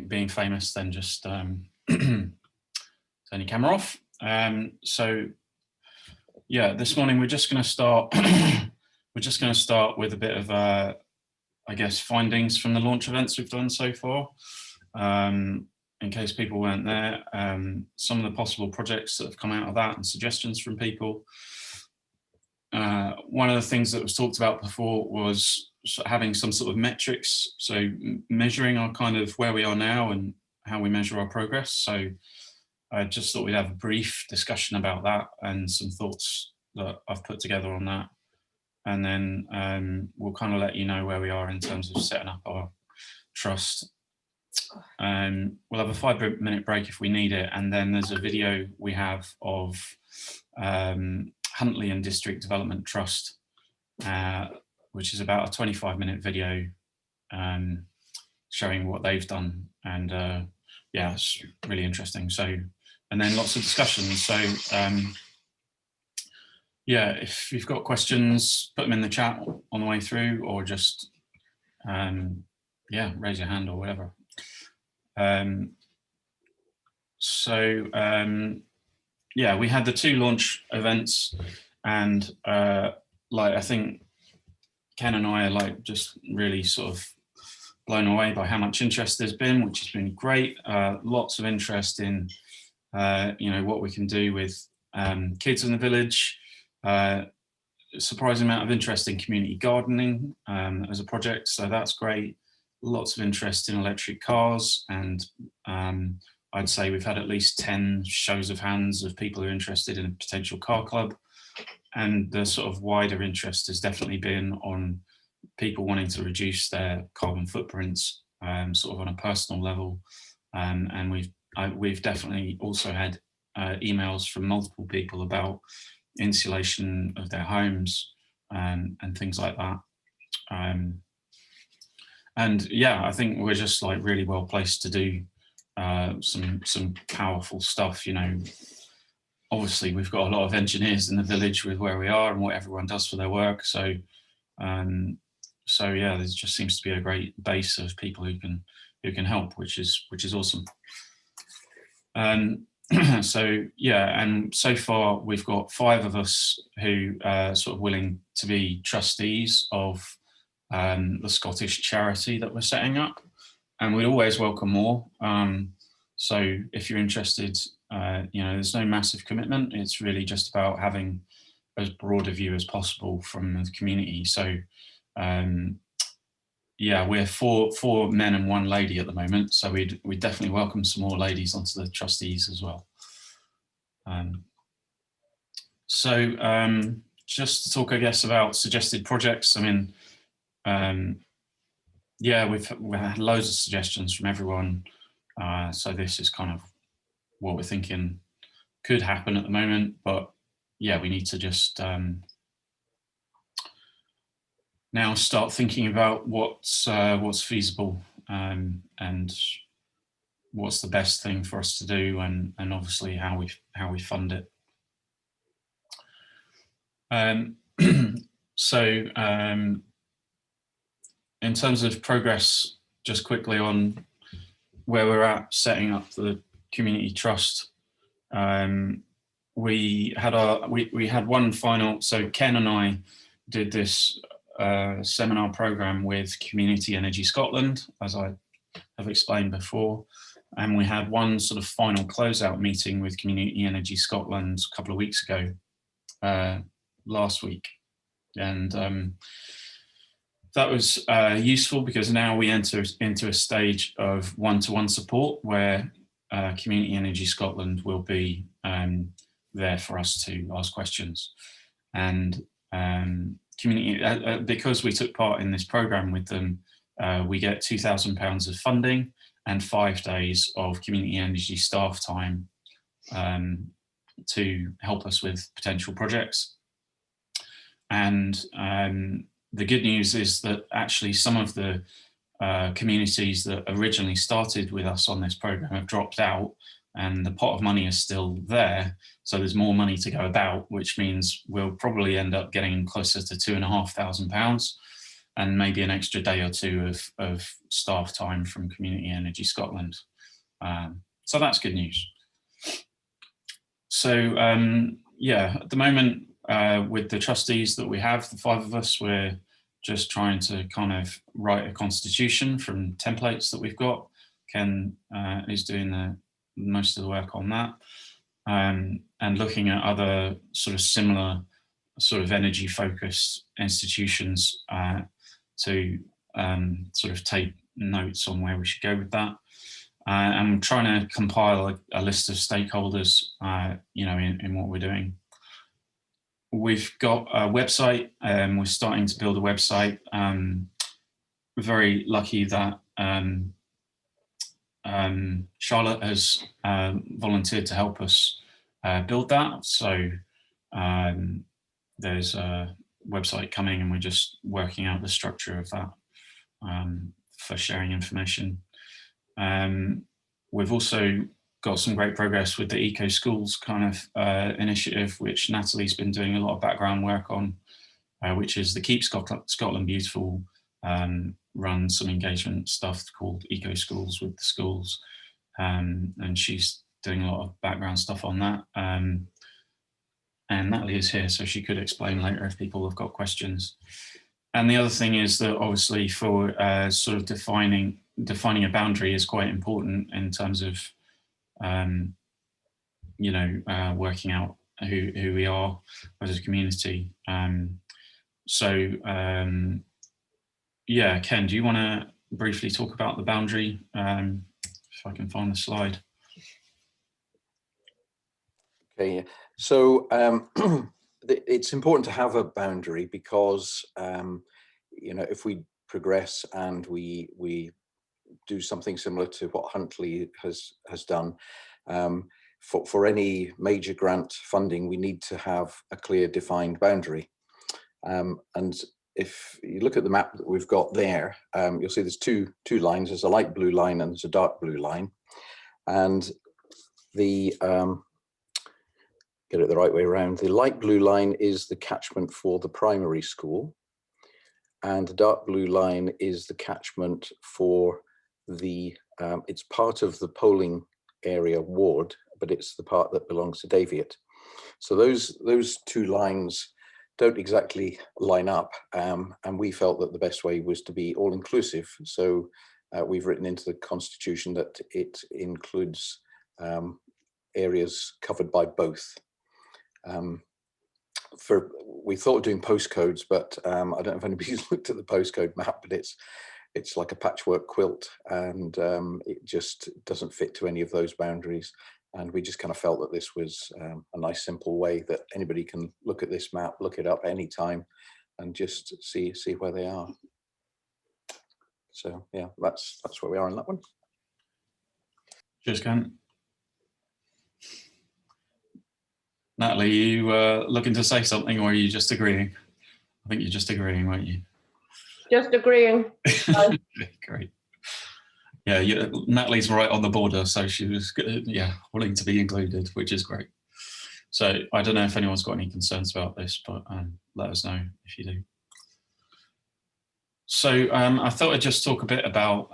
being famous, then just turn your camera off. So yeah, this morning we're just going to start. We're just going to start with a bit of, I guess, findings from the launch events we've done so far. In case people weren't there, some of the possible projects that have come out of that and suggestions from people. One of the things that was talked about before was having some sort of metrics, so measuring our kind of where we are now and how we measure our progress. So I just thought we'd have a brief discussion about that and some thoughts that I've put together on that. And then we'll kind of let you know where we are in terms of setting up our trust. We'll have a 5-minute break if we need it, and then there's a video we have of Huntly and District Development Trust, which is about a 25-minute video showing what they've done, and yeah, it's really interesting. So, and then lots of discussions. So yeah, if you've got questions, put them in the chat on the way through, or just yeah, raise your hand or whatever. Yeah, we had the 2 launch events, and like I think Ken and I are like just really sort of blown away by how much interest there's been, which has been great. Lots of interest in you know, what we can do with kids in the village. Surprising amount of interest in community gardening as a project, so that's great. Lots of interest in electric cars, and I'd say we've had at least 10 shows of hands of people who are interested in a potential car club. And the sort of wider interest has definitely been on people wanting to reduce their carbon footprints, sort of on a personal level. And we've definitely also had emails from multiple people about insulation of their homes and things like that. And yeah, I think we're just like really well placed to do some powerful stuff. You know, obviously we've got a lot of engineers in the village with where we are and what everyone does for their work. So so yeah, there just seems to be a great base of people who can help, which is awesome. So yeah, and so far we've got 5 of us who are sort of willing to be trustees of the Scottish charity that we're setting up, and we'd always welcome more. So if you're interested, you know, there's no massive commitment. It's really just about having as broad a view as possible from the community. So yeah, we're four men and 1 lady at the moment, so we'd definitely welcome some more ladies onto the trustees as well. Just to talk, I guess, about suggested projects. I mean, yeah, we've had loads of suggestions from everyone. So this is kind of what we're thinking could happen at the moment, but yeah, we need to just now start thinking about what's feasible and what's the best thing for us to do, and obviously how we fund it. In terms of progress, just quickly on where we're at setting up the community trust, we had one final. So Ken and I did this seminar program with Community Energy Scotland, as I have explained before, and we had one sort of final closeout meeting with Community Energy Scotland a couple of weeks ago, last week, and that was useful because now we enter into a stage of one-to-one support where Community Energy Scotland will be there for us to ask questions. And because we took part in this program with them, we get £2,000 of funding and 5 days of community energy staff time to help us with potential projects. And the good news is that actually some of the communities that originally started with us on this program have dropped out, and the pot of money is still there. So there's more money to go about, which means we'll probably end up getting closer to £2,500. and maybe an extra day or two of staff time from Community Energy Scotland. So that's good news. So yeah, at the moment, with the trustees that we have, the 5 of us, we're just trying to kind of write a constitution from templates that we've got. Ken is doing most of the work on that, and looking at other sort of similar sort of energy focused institutions to sort of take notes on where we should go with that. And trying to compile a list of stakeholders, you know, in what we're doing. We've got a website. We're starting to build a website. We're very lucky that Charlotte has volunteered to help us build that. So there's a website coming, and we're just working out the structure of that for sharing information. We've also got some great progress with the Eco Schools kind of initiative, which Natalie's been doing a lot of background work on, which is the Keep Scotland Beautiful, run some engagement stuff called Eco Schools with the schools, and she's doing a lot of background stuff on that. And Natalie is here, so she could explain later if people have got questions. And the other thing is that obviously for sort of defining a boundary is quite important in terms of, you know, working out who we are as a community. Yeah, Ken, do you want to briefly talk about the boundary? If I can find the slide. Okay, so it's important to have a boundary because, you know, if we progress and we do something similar to what Huntly has done, for any major grant funding, we need to have a clear defined boundary. And if you look at the map that we've got there, you'll see there's two lines. There's a light blue line and there's a dark blue line. And the get it the right way around. The light blue line is the catchment for the primary school, and the dark blue line is the catchment for the, it's part of the polling area ward, but it's the part that belongs to Daviot. So those 2 lines don't exactly line up, and we felt that the best way was to be all inclusive. So we've written into the constitution that it includes areas covered by both. We thought of doing postcodes, but I don't know if anybody's looked at the postcode map, but it's like a patchwork quilt, and it just doesn't fit to any of those boundaries. And we just kind of felt that this was a nice, simple way that anybody can look at this map, look it up any time, and just see where they are. So yeah, that's where we are on that one. Cheers, Ken. Natalie, you looking to say something, or are you just agreeing? I think you're just agreeing, weren't you? Just agreeing. Great. Yeah, Natalie's right on the border, so she was, yeah, willing to be included, which is great. So I don't know if anyone's got any concerns about this, but let us know if you do. So I thought I'd just talk a bit about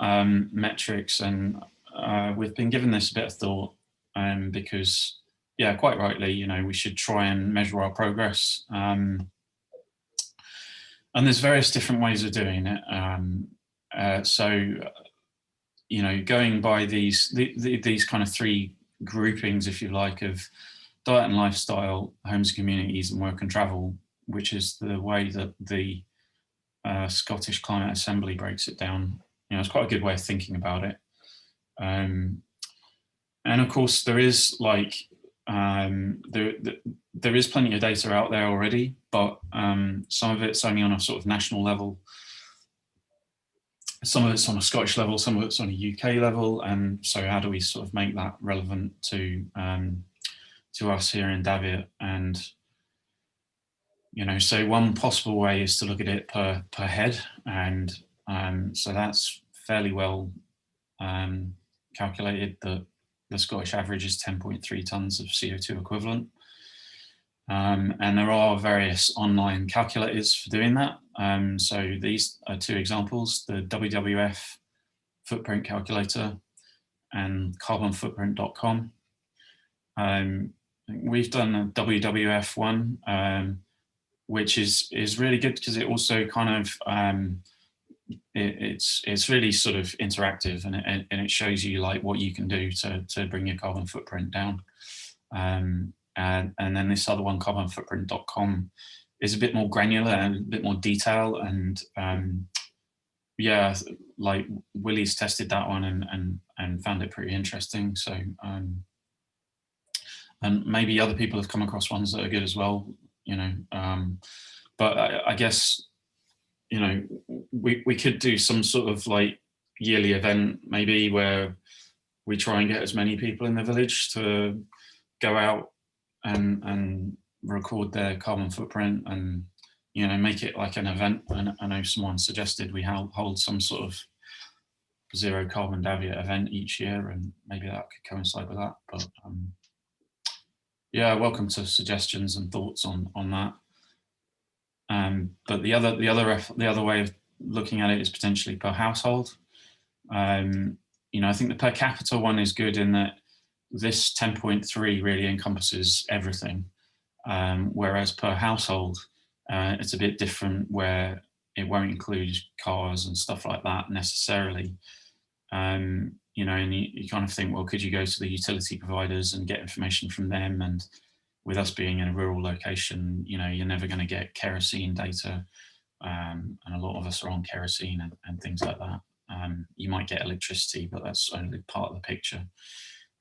metrics, and we've been given this a bit of thought, because, yeah, quite rightly, you know, we should try and measure our progress. And there's various different ways of doing it. So, you know, going by these kind of 3 groupings, if you like, of diet and lifestyle, homes and communities, and work and travel, which is the way that the Scottish Climate Assembly breaks it down. You know, it's quite a good way of thinking about it. And of course, there is like there is plenty of data out there already, but some of it's only on a sort of national level. Some of it's on a Scottish level, some of it's on a UK level, and so how do we sort of make that relevant to us here in Daviot? And you know, so one possible way is to look at it per head, and so that's fairly well calculated. That the Scottish average is 10.3 tonnes of CO2 equivalent. And there are various online calculators for doing that. So these are two examples, the WWF footprint calculator and carbonfootprint.com. We've done a WWF one, which is really good because it also kind of it's really sort of interactive, and it shows you like what you can do to bring your carbon footprint down. And then this other one, carbonfootprint.com, is a bit more granular and a bit more detail. And yeah, like Willie's tested that one and found it pretty interesting. So and maybe other people have come across ones that are good as well, you know. But I guess, you know, we could do some sort of like yearly event maybe where we try and get as many people in the village to go out and record their carbon footprint and, you know, make it like an event. And I know someone suggested we hold some sort of zero carbon Davitt event each year, and maybe that could coincide with that. But yeah, welcome to suggestions and thoughts on that. But the other way of looking at it is potentially per household. You know, I think the per capita one is good in that this 10.3 really encompasses everything, whereas per household, it's a bit different where it won't include cars and stuff like that necessarily. You know, and you kind of think, well, could you go to the utility providers and get information from them? And with us being in a rural location, you know, you're never going to get kerosene data, and a lot of us are on kerosene and things like that. You might get electricity, but that's only part of the picture.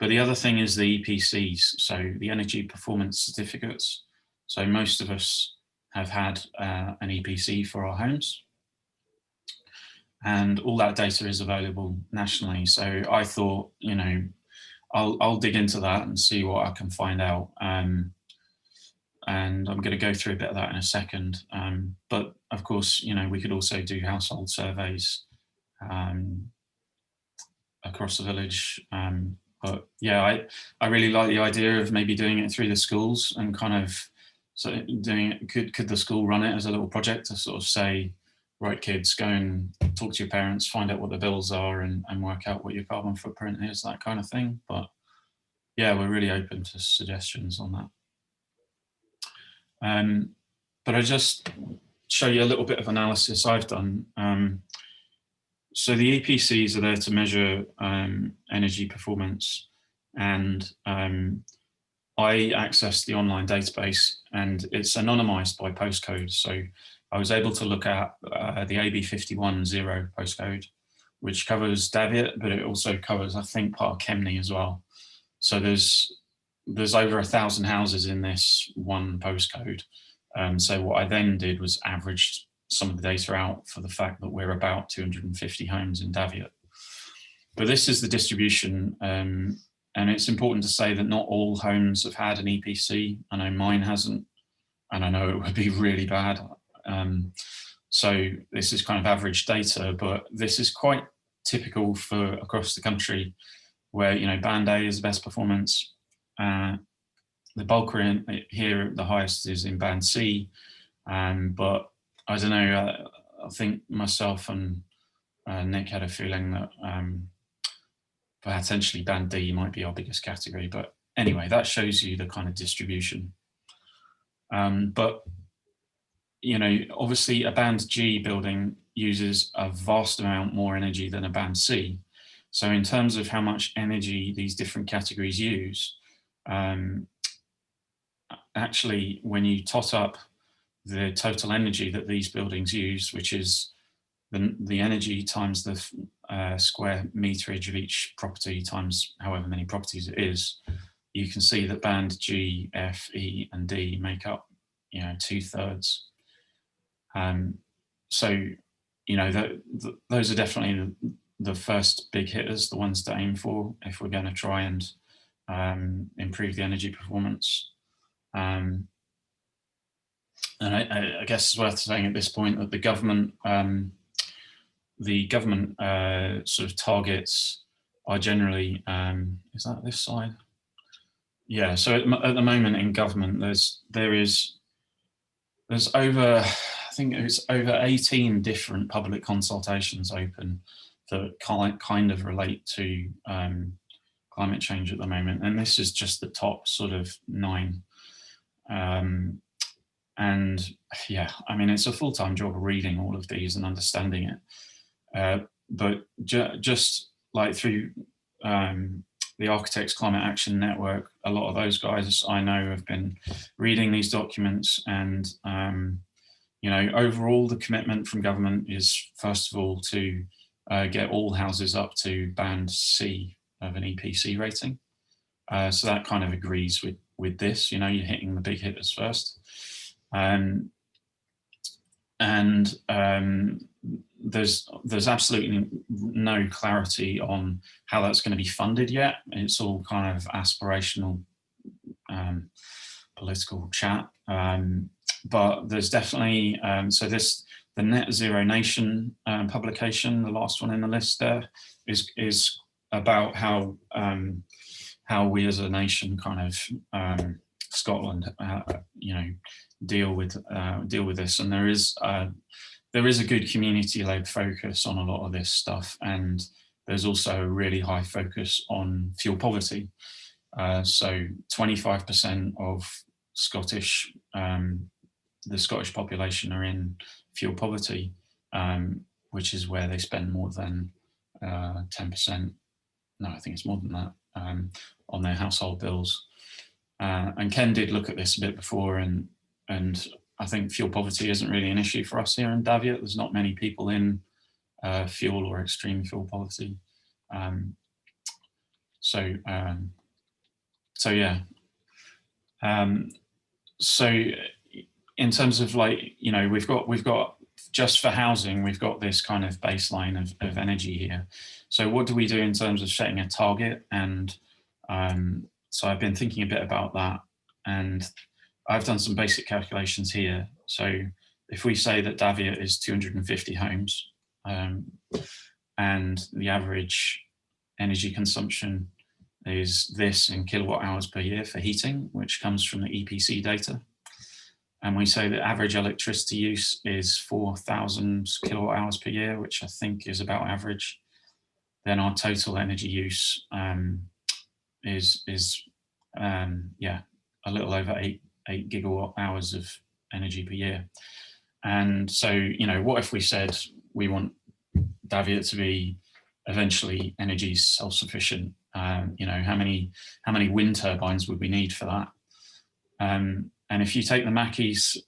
But the other thing is the EPCs, so the energy performance certificates. So most of us have had an EPC for our homes, and all that data is available nationally. So I thought, you know, I'll dig into that and see what I can find out. And I'm going to go through a bit of that in a second. But of course, you know, we could also do household surveys across the village. But yeah, I really like the idea of maybe doing it through the schools and kind of doing it. Could the school run it as a little project to sort of say, right, kids, go and talk to your parents, find out what the bills are and work out what your carbon footprint is, that kind of thing. But yeah, we're really open to suggestions on that. But I'll just show you a little bit of analysis I've done. So the EPCs are there to measure energy performance, and I accessed the online database, and it's anonymized by postcode. So I was able to look at the AB510 postcode, which covers Davitt, but it also covers, I think, part of Kemney as well. So there's over 1,000 houses in this one postcode. So what I then did was averaged some of the data out for the fact that we're about 250 homes in Davitt. But this is the distribution, and it's important to say that not all homes have had an EPC. I know mine hasn't, and I know it would be really bad. So this is kind of average data, but this is quite typical for across the country, where, you know, Band A is the best performance. The bulk in here, the highest is in Band C, but I don't know. I think myself and Nick had a feeling that potentially Band D might be our biggest category. But anyway, that shows you the kind of distribution. But you know, obviously a Band G building uses a vast amount more energy than a Band C. So in terms of how much energy these different categories use, actually, when you tot up the total energy that these buildings use, which is the energy times the square meterage of each property times however many properties it is, you can see that Band G, F, E, and D make up, you know, 2/3. So, you know, those are definitely the first big hitters, the ones to aim for if we're going to try and improve the energy performance. And I guess it's worth saying at this point that the government sort of targets are generally, is that this side? Yeah, so at the moment in government, there's over, I think it's over 18 different public consultations open that kind of relate to climate change at the moment, and this is just the top sort of 9. And yeah, I mean, it's a full-time job reading all of these and understanding it. But just like through the Architects Climate Action Network, a lot of those guys I know have been reading these documents, and you know, overall the commitment from government is, first of all, to get all houses up to band C of an EPC rating. So that kind of agrees with this. You know, you're hitting the big hitters first. There's absolutely no clarity on how that's going to be funded yet. It's all kind of aspirational political chat, but there's definitely the Net Zero Nation publication, the last one in the list there, is about how we as a nation, kind of Scotland, you know, deal with this. And there is a good community-led focus on a lot of this stuff, and there's also a really high focus on fuel poverty. So 25% of the Scottish population are in fuel poverty, which is where they spend more than 10%. No, I think it's more than that, on their household bills. And Ken did look at this a bit before, and I think fuel poverty isn't really an issue for us here in Daviot. There's not many people in fuel or extreme fuel poverty. So yeah. So in terms of, like, you know, we've got just for housing, we've got this kind of baseline of energy here. So what do we do in terms of setting a target? And so I've been thinking a bit about that, and I've done some basic calculations here. So if we say that Daviot is 250 homes, and the average energy consumption is this in kilowatt hours per year for heating, which comes from the EPC data, and we say that average electricity use is 4,000 kilowatt hours per year, which I think is about average, then our total energy use is a little over 8 gigawatt hours of energy per year. And so, you know, what if we said we want Daviot to be eventually energy self-sufficient? You know, how many wind turbines would we need for that? And if you take the Mackeys,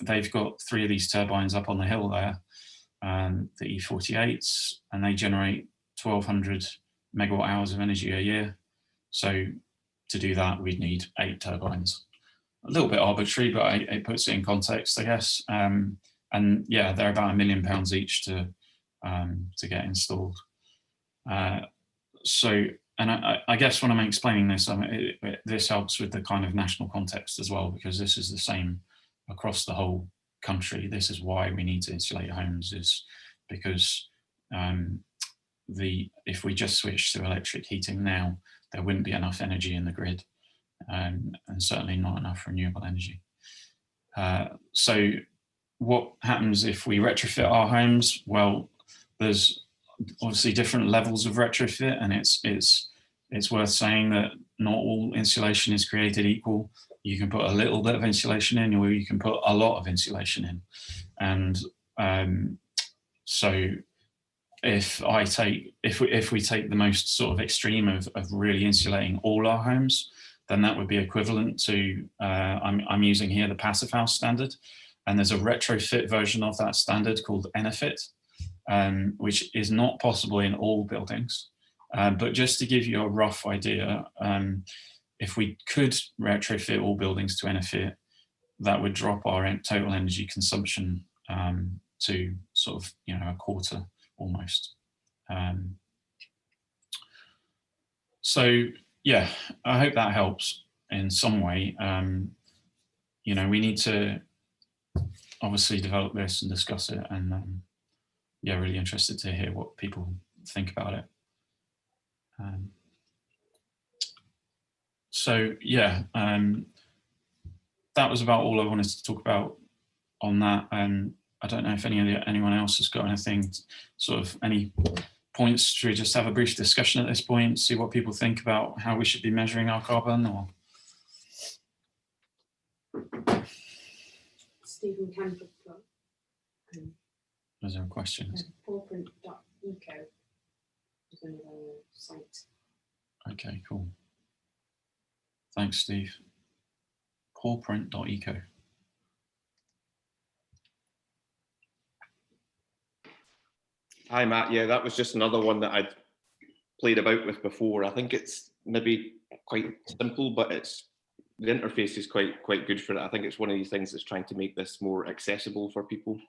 they've got 3 of these turbines up on the hill there, the E48s, and they generate 1,200 megawatt hours of energy a year. So to do that, we'd need 8 turbines. A little bit arbitrary, but it puts it in context, I guess. And yeah, they're about £1 million each to get installed. So, and I guess when I'm explaining this, this helps with the kind of national context as well, because this is the same across the whole country. This is why we need to insulate homes, is because if we just switch to electric heating now, there wouldn't be enough energy in the grid, and certainly not enough renewable energy. So what happens if we retrofit our homes? Well, there's obviously different levels of retrofit, and it's worth saying that not all insulation is created equal. You can put a little bit of insulation in, or you can put a lot of insulation in. And so if we take the most sort of extreme of really insulating all our homes, then that would be equivalent to, I'm using here the Passive House standard, and there's a retrofit version of that standard called Enefit, which is not possible in all buildings. But just to give you a rough idea, if we could retrofit all buildings to Enefit, that would drop our total energy consumption to sort of, you know, a quarter almost. So yeah, I hope that helps in some way. You know, we need to obviously develop this and discuss it, and yeah, really interested to hear what people think about it. So yeah, that was about all I wanted to talk about on that. I don't know if anyone else has got anything, sort of any points. Should we just have a brief discussion at this point, see what people think about how we should be measuring our carbon? Or Stephen Canford from is there questions? paulprint.eco is another site. Okay, cool. Thanks, Steve. Paulprint.eco. Hi, Matt. Yeah, that was just another one that I'd played about with before. I think it's maybe quite simple, but the interface is quite good for it. I think it's one of these things that's trying to make this more accessible for people.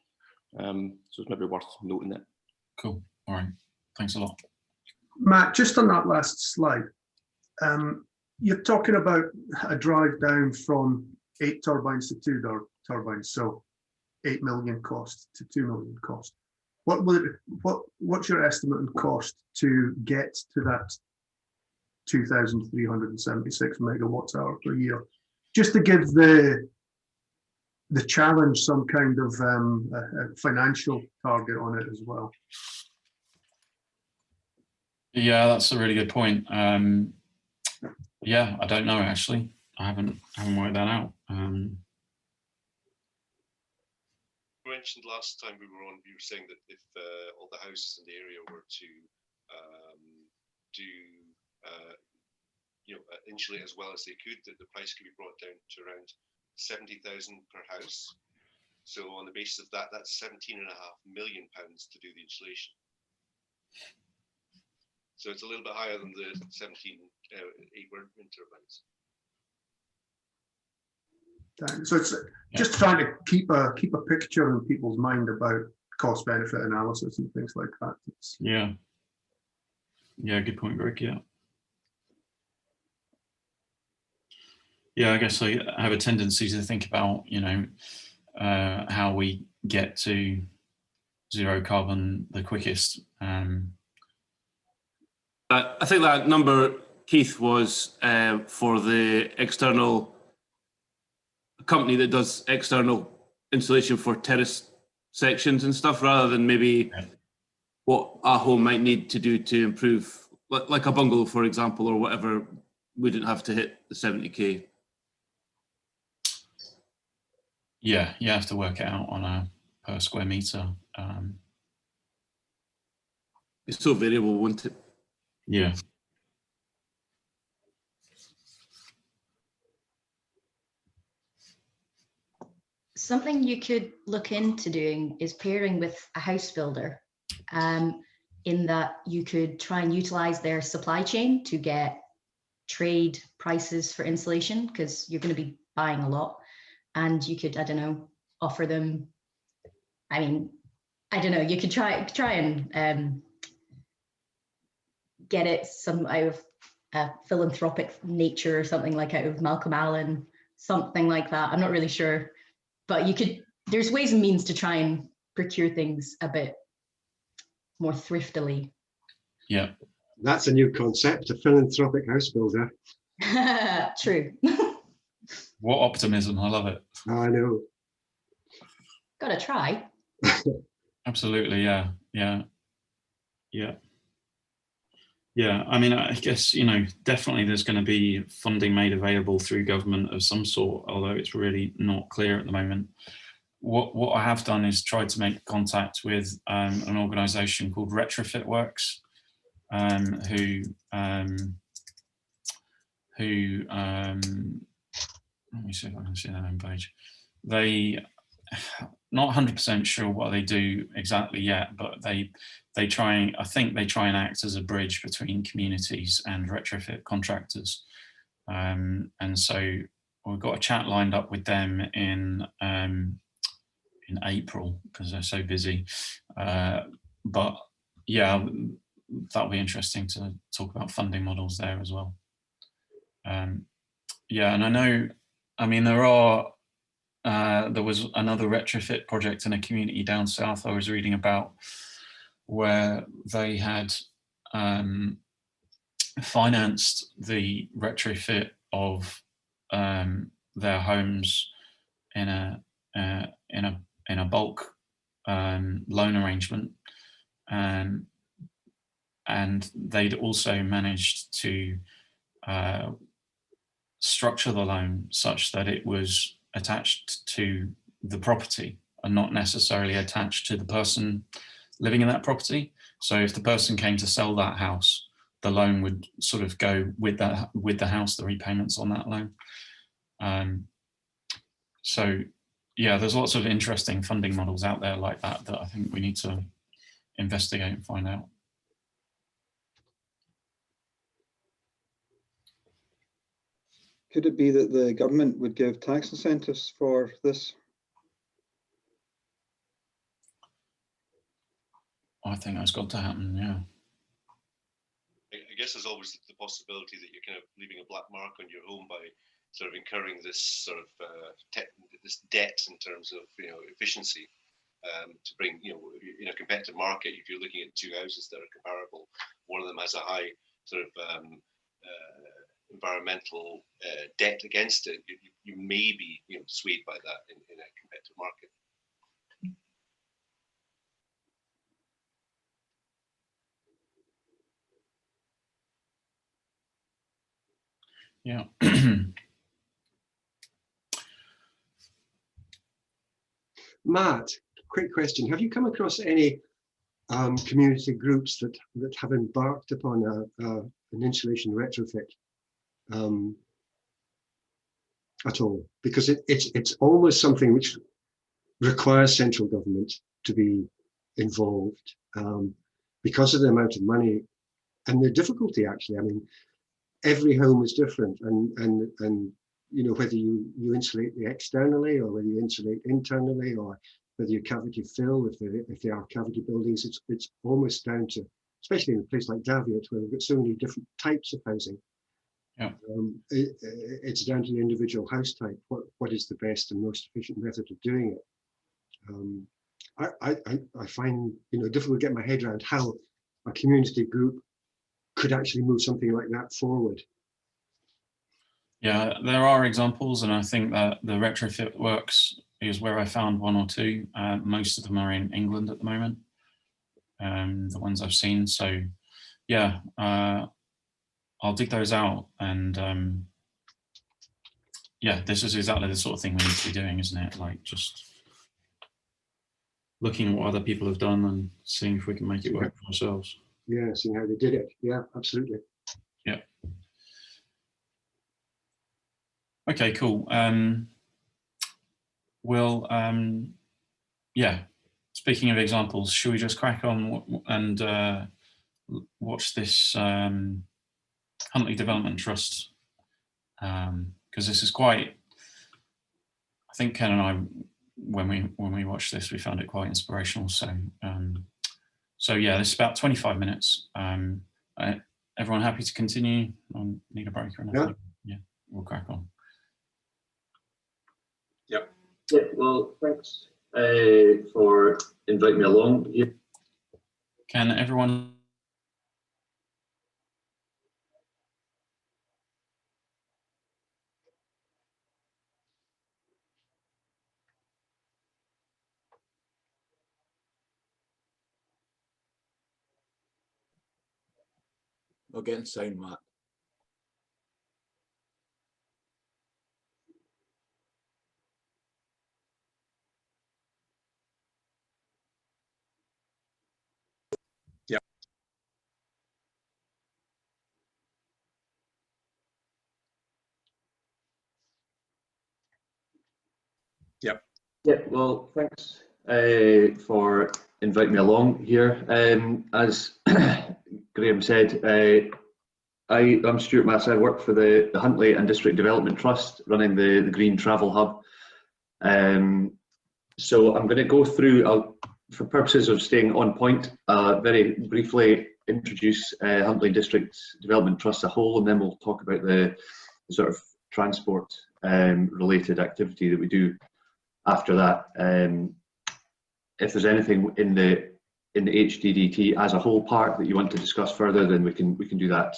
So it's maybe worth noting it. Cool. All right. Thanks a lot. Matt, just on that last slide, you're talking about a drive down from 8 turbines to 2 turbines, so 8 million cost to 2 million cost. What's your estimate on cost to get to that 2,376 megawatts hour per year? Just to give the challenge some kind of a financial target on it as well. Yeah, that's a really good point. Yeah, I don't know actually. I haven't worked that out. You mentioned last time we were on, you were saying that if all the houses in the area were to insulate as well as they could, that the price could be brought down to around 70,000 per house. So on the basis of that, that's £17.5 million to do the insulation. So it's a little bit higher than the 8 wind turbines. So it's just trying to keep a picture in people's mind about cost benefit analysis and things like that. Yeah, good point, Greg. Yeah, I guess I have a tendency to think about, how we get to zero carbon the quickest. I think that number, Keith, was for the external company that does external insulation for terrace sections and stuff, rather than maybe what a home might need to do to improve, like a bungalow, for example, or whatever, wouldn't have to hit the 70k. Yeah, you have to work it out on a per square meter. It's so variable, wouldn't it? Yeah. Something you could look into doing is pairing with a house builder, in that you could try and utilize their supply chain to get trade prices for insulation, because you're going to be buying a lot, and you could, I don't know, offer them, you could try and get it some out of a philanthropic nature or something, like out of Malcolm Allen, something like that. I'm not really sure. But there's ways and means to try and procure things a bit more thriftily. Yeah. That's a new concept, a philanthropic house builder. True. What optimism, I love it. I know. Gotta try. Absolutely, yeah. I guess, definitely there's going to be funding made available through government of some sort, although it's really not clear at the moment. What I have done is tried to make contact with an organisation called Retrofit Works, who let me see if I can see their homepage. They, not 100% sure what they do exactly yet, but I think they try and act as a bridge between communities and retrofit contractors. And so we've got a chat lined up with them in April, because they're so busy. But yeah, that'll be interesting to talk about funding models there as well. Yeah, and I know, there was another retrofit project in a community down south I was reading about, where they had financed the retrofit of their homes in a bulk loan arrangement, and they'd also managed to structure the loan such that it was attached to the property and not necessarily attached to the person living in that property. So if the person came to sell that house, the loan would sort of go with the house, the repayments on that loan. So yeah, there's lots of interesting funding models out there like that I think we need to investigate and find out. Could it be that the government would give tax incentives for this? I think that's got to happen, yeah. I guess there's always the possibility that you're kind of leaving a black mark on your home by sort of incurring this sort of this debt in terms of efficiency to bring in a competitive market. If you're looking at two houses that are comparable, one of them has a high sort of environmental debt against it, you may be swayed by that in a competitive market. Yeah. Matt, quick question. Have you come across any community groups that have embarked upon an insulation retrofit at all? Because it's almost something which requires central government to be involved because of the amount of money and the difficulty, actually. I mean, every home is different, and whether you insulate externally or whether you insulate internally or whether you cavity fill, if they are cavity buildings, it's almost down to, especially in a place like Daviot where we've got so many different types of housing. Yeah. It's down to the individual house type. What is the best and most efficient method of doing it? I find difficult to get my head around how a community group could actually move something like that forward. Yeah, there are examples, and I think that the retrofit works is where I found one or two. Most of them are in England at the moment, the ones I've seen. So yeah, I'll dig those out, and yeah, this is exactly the sort of thing we need to be doing, isn't it? Like just looking at what other people have done and seeing if we can make it work for ourselves. Yeah, seeing how they did it. Yeah, absolutely. Yeah. Okay, cool. Yeah, speaking of examples, should we just crack on and watch this Huntley Development Trust? Because this is quite, I think Ken and I, when we watched this, we found it quite inspirational. So yeah, this is about 25 minutes. Everyone happy to continue? Need a break or anything? Yeah, we'll crack on. Yeah, well, thanks for inviting me along. Yeah. Can everyone? Not getting sound, Matt. Yeah. Yeah. Yeah, well, thanks for inviting me along here. As Graham said, I'm Stuart Mass. I work for the Huntley and District Development Trust, running the Green Travel Hub. So I'm going to go through, for purposes of staying on point, very briefly introduce Huntley District Development Trust as a whole, and then we'll talk about the sort of transport related activity that we do after that. If there's anything in the HDDT as a whole part that you want to discuss further, then we can do that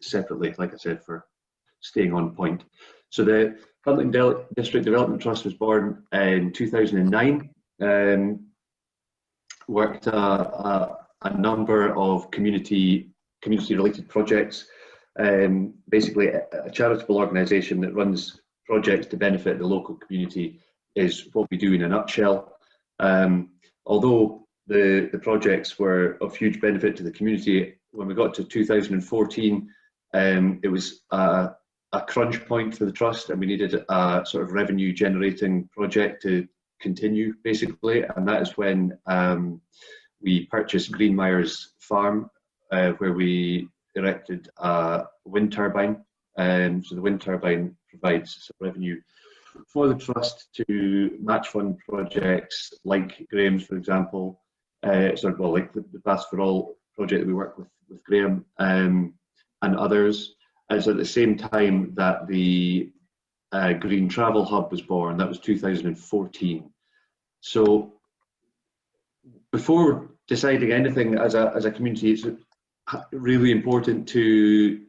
separately, like I said, for staying on point. So the Huntly District Development Trust was born in 2009. Worked a number of community-related projects. Basically, a charitable organisation that runs projects to benefit the local community is what we do in a nutshell. Although the projects were of huge benefit to the community, when we got to 2014, it was a crunch point for the trust, and we needed a sort of revenue generating project to continue, basically, and that is when we purchased Greenmeyers Farm, where we erected a wind turbine. So the wind turbine provides some revenue for the trust to match fund projects like Graham's, for example, like the Baths for All project that we work with Graham, and others. As at the same time that the Green Travel Hub was born, that was 2014. So before deciding anything as a community, it's really important to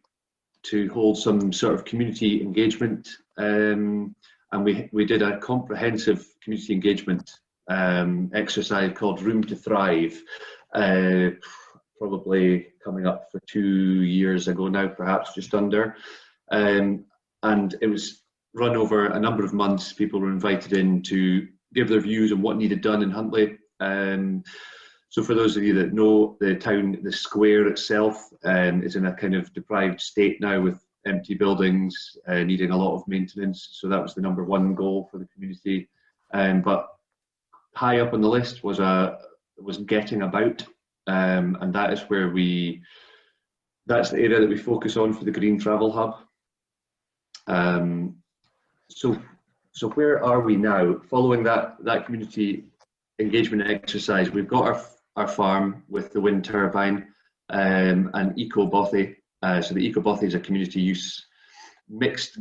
hold some sort of community engagement, and we did a comprehensive community engagement exercise called Room to Thrive, probably coming up for 2 years ago now, perhaps just under, and it was run over a number of months. People were invited in to give their views on what needed done in Huntly. So for those of you that know the town, the square itself is in a kind of deprived state now, with empty buildings needing a lot of maintenance. So that was the #1 goal for the community. But high up on the list was getting about, and that is where that's the area that we focus on for the Green Travel Hub. So where are we now? Following that community engagement exercise, we've got our farm with the wind turbine and Eco Bothy. So the Eco Bothy is a community use, mixed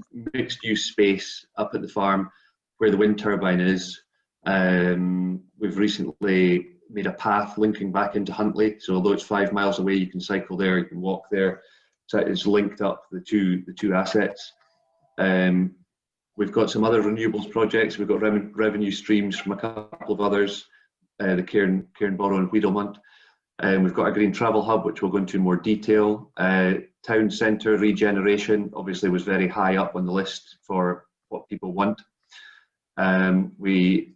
use space up at the farm where the wind turbine is. We've recently made a path linking back into Huntly. So although it's 5 miles away, you can cycle there, you can walk there. So it's linked up the two assets. We've got some other renewables projects. We've got revenue streams from a couple of others, the Cairnborough and Wiedelmont. We've got a Green Travel Hub, which we'll go into in more detail. Town centre regeneration obviously was very high up on the list for what people want. We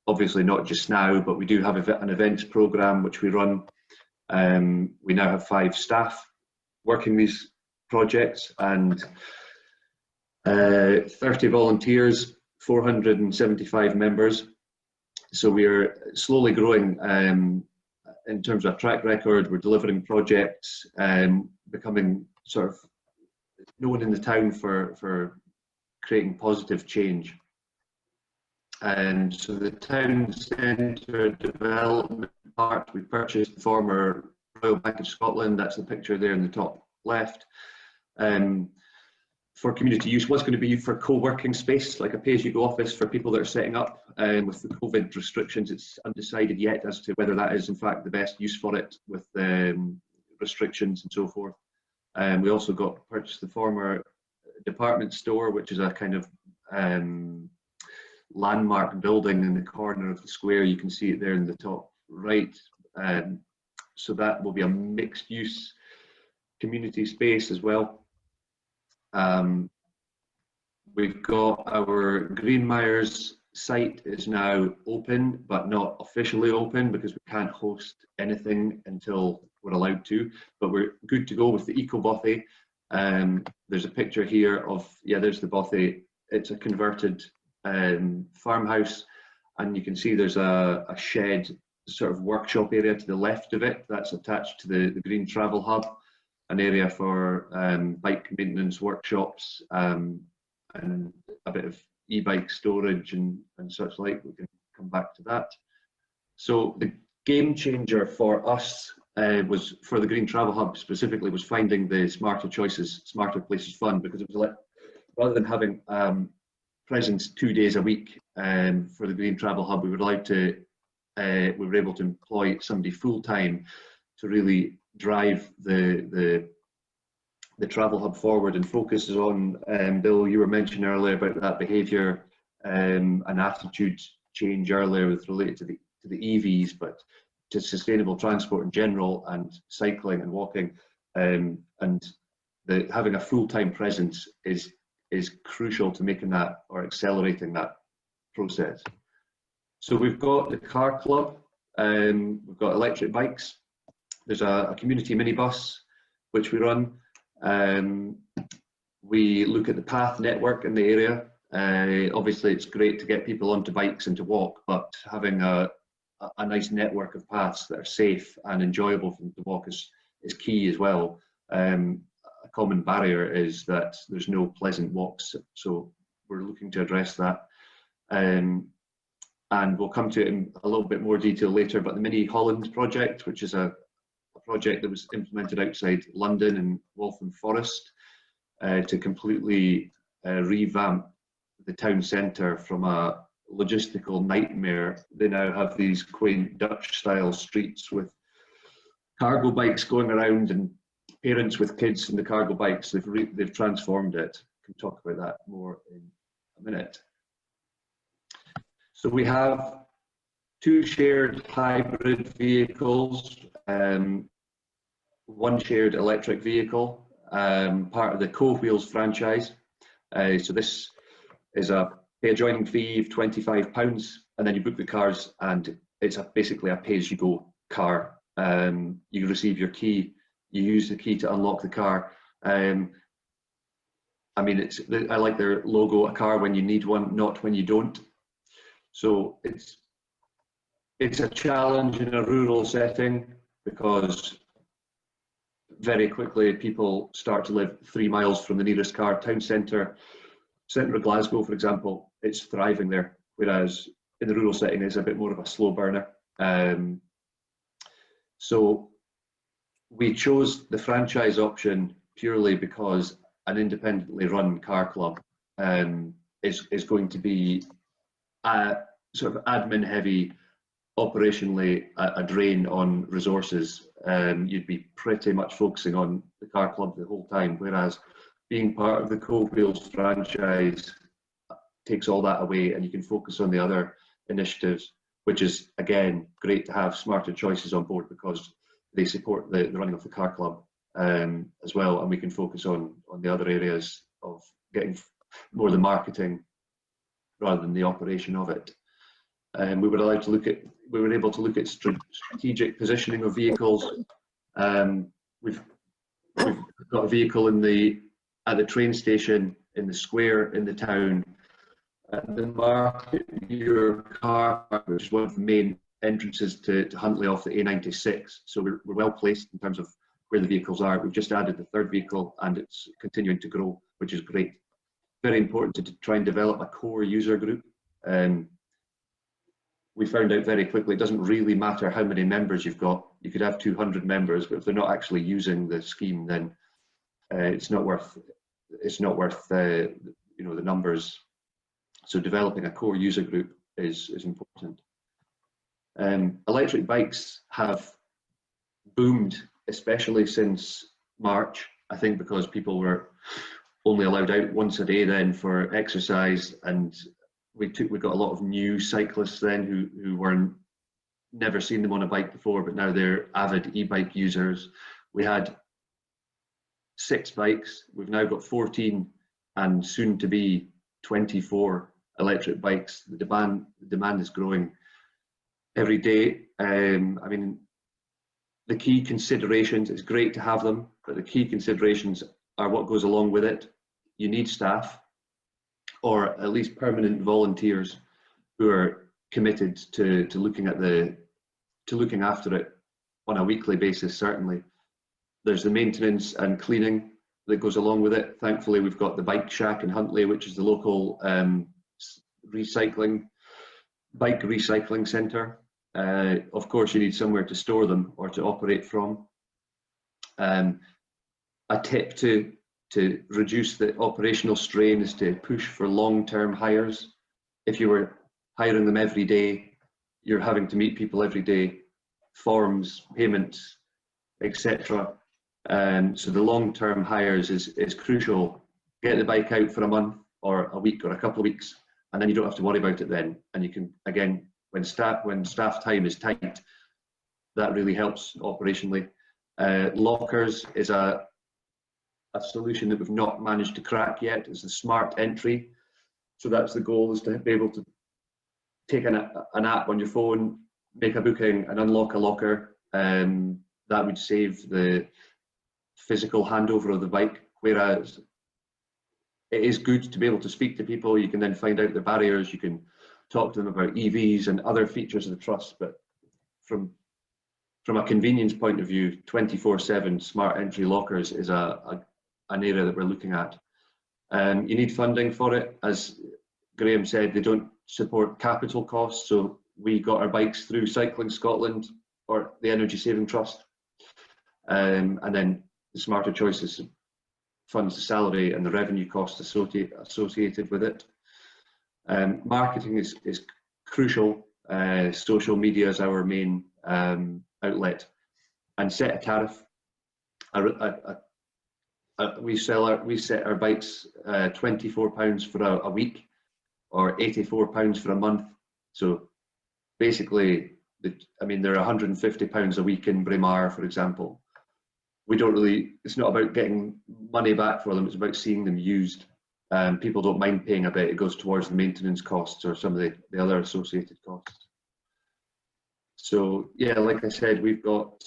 obviously, not just now, but we do have an events programme which we run. We now have 5 staff working these projects and 30 volunteers, 475 members. So we are slowly growing in terms of track record. We're delivering projects, becoming sort of known in the town for creating positive change. And so the town centre development part, we purchased the former Royal Bank of Scotland. That's the picture there in the top left. For community use, what's going to be for co-working space, like a pay-as-you-go office for people that are setting up. With the COVID restrictions, it's undecided yet as to whether that is in fact the best use for it, with restrictions and so forth. We also purchased the former department store, which is a kind of landmark building in the corner of the square. You can see it there in the top right. So that will be a mixed use community space as well. We've got our Greenmeyers site is now open, but not officially open because we can't host anything until we're allowed to, but we're good to go with the Eco Bothy. There's a picture here of, there's the Bothy. It's a converted farmhouse, and you can see there's a shed sort of workshop area to the left of it that's attached to the Green Travel Hub, an area for bike maintenance workshops and a bit of e-bike storage and such like. We can come back to that. So the game changer for us was, for the Green Travel Hub specifically, was finding the Smarter Choices, Smarter Places Fund, because it was like, rather than having presence 2 days a week for the Green Travel Hub, we were able to employ somebody full-time to really drive the the travel hub forward and focuses on, Bill, you were mentioning earlier about that behaviour and attitude change earlier with related to the EVs, but to sustainable transport in general and cycling and walking, and having a full-time presence is crucial to making that or accelerating that process. So we've got the car club, we've got electric bikes, there's a community minibus which we run. We look at the path network in the area. Obviously it's great to get people onto bikes and to walk, but having a nice network of paths that are safe and enjoyable for them to walk is key as well. A common barrier is that there's no pleasant walks, so we're looking to address that. And we'll come to it in a little bit more detail later, but the Mini Holland project, which is a project that was implemented outside London in Waltham Forest to completely revamp the town centre from a logistical nightmare. They now have these quaint Dutch style streets with cargo bikes going around and parents with kids in the cargo bikes. They've transformed it. We can talk about that more in a minute. So we have 2 shared hybrid vehicles, one shared electric vehicle, part of the Co-Wheels franchise. So this is pay a joining fee of £25, and then you book the cars, and it's basically a pay-as-you-go car. You receive your key, you use the key to unlock the car. I mean, I like their logo, a car when you need one, not when you don't. So it's a challenge in a rural setting because very quickly people start to live 3 miles from the nearest car. Town centre of Glasgow, for example, it's thriving there, whereas in the rural setting it's a bit more of a slow burner. So we chose the franchise option purely because an independently run car club is going to be sort of admin heavy, operationally a drain on resources. You'd be pretty much focusing on the car club the whole time, whereas being part of the Co-Wheels franchise takes all that away and you can focus on the other initiatives, which is again great to have Smarter Choices on board because they support the running of the car club as well, and we can focus on the other areas of getting more the marketing rather than the operation of it. We were able to look at strategic positioning of vehicles. We've got a vehicle at the train station, in the square, in the town. The Market Your Car, which is one of the main entrances to Huntly off the A96. So we're well placed in terms of where the vehicles are. We've just added the 3rd vehicle and it's continuing to grow, which is great. Very important to try and develop a core user group. We found out very quickly it doesn't really matter how many members you've got. You could have 200 members, but if they're not actually using the scheme, then it's not worth the numbers. So developing a core user group is important. Electric bikes have boomed, especially since March, I think because people were only allowed out once a day then for exercise, and we got a lot of new cyclists then who weren't never seen them on a bike before, but now they're avid e-bike users. We had 6 bikes, we've now got 14 and soon to be 24 electric bikes. The demand is growing every day. I mean, the key considerations, it's great to have them, but the key considerations are what goes along with it. You need staff, or at least permanent volunteers who are committed to looking after it on a weekly basis. Certainly there's the maintenance and cleaning that goes along with it. Thankfully we've got the Bike Shack in Huntly, which is the local bike recycling centre. Of course you need somewhere to store them or to operate from. A tip to reduce the operational strain is to push for long-term hires. If you were hiring them every day, you're having to meet people every day, forms, payments, etc. So the long-term hires is crucial. Get the bike out for a month or a week or a couple of weeks, and then you don't have to worry about it then. And you can, again, when staff time is tight, that really helps operationally. Lockers is a solution that we've not managed to crack yet. It's a smart entry. So that's the goal, is to be able to take an app on your phone, make a booking and unlock a locker. That would save the physical handover of the bike, whereas it is good to be able to speak to people. You can then find out the barriers, you can talk to them about EVs and other features of the trust, but from a convenience point of view, 24/7 smart entry lockers is an area that we're looking at. You need funding for it. As Graham said, they don't support capital costs, so we got our bikes through Cycling Scotland or the Energy Saving Trust, and then the Smarter Choices funds the salary and the revenue costs associated with it. Marketing is crucial. Social media is our main outlet, and set a tariff. We set our bikes £24 for a week or £84 for a month. So basically, they're £150 a week in Braemar, for example. We don't really, it's not about getting money back for them, it's about seeing them used. People don't mind paying a bit, it goes towards the maintenance costs or some of the other associated costs. So yeah, like I said, we've got,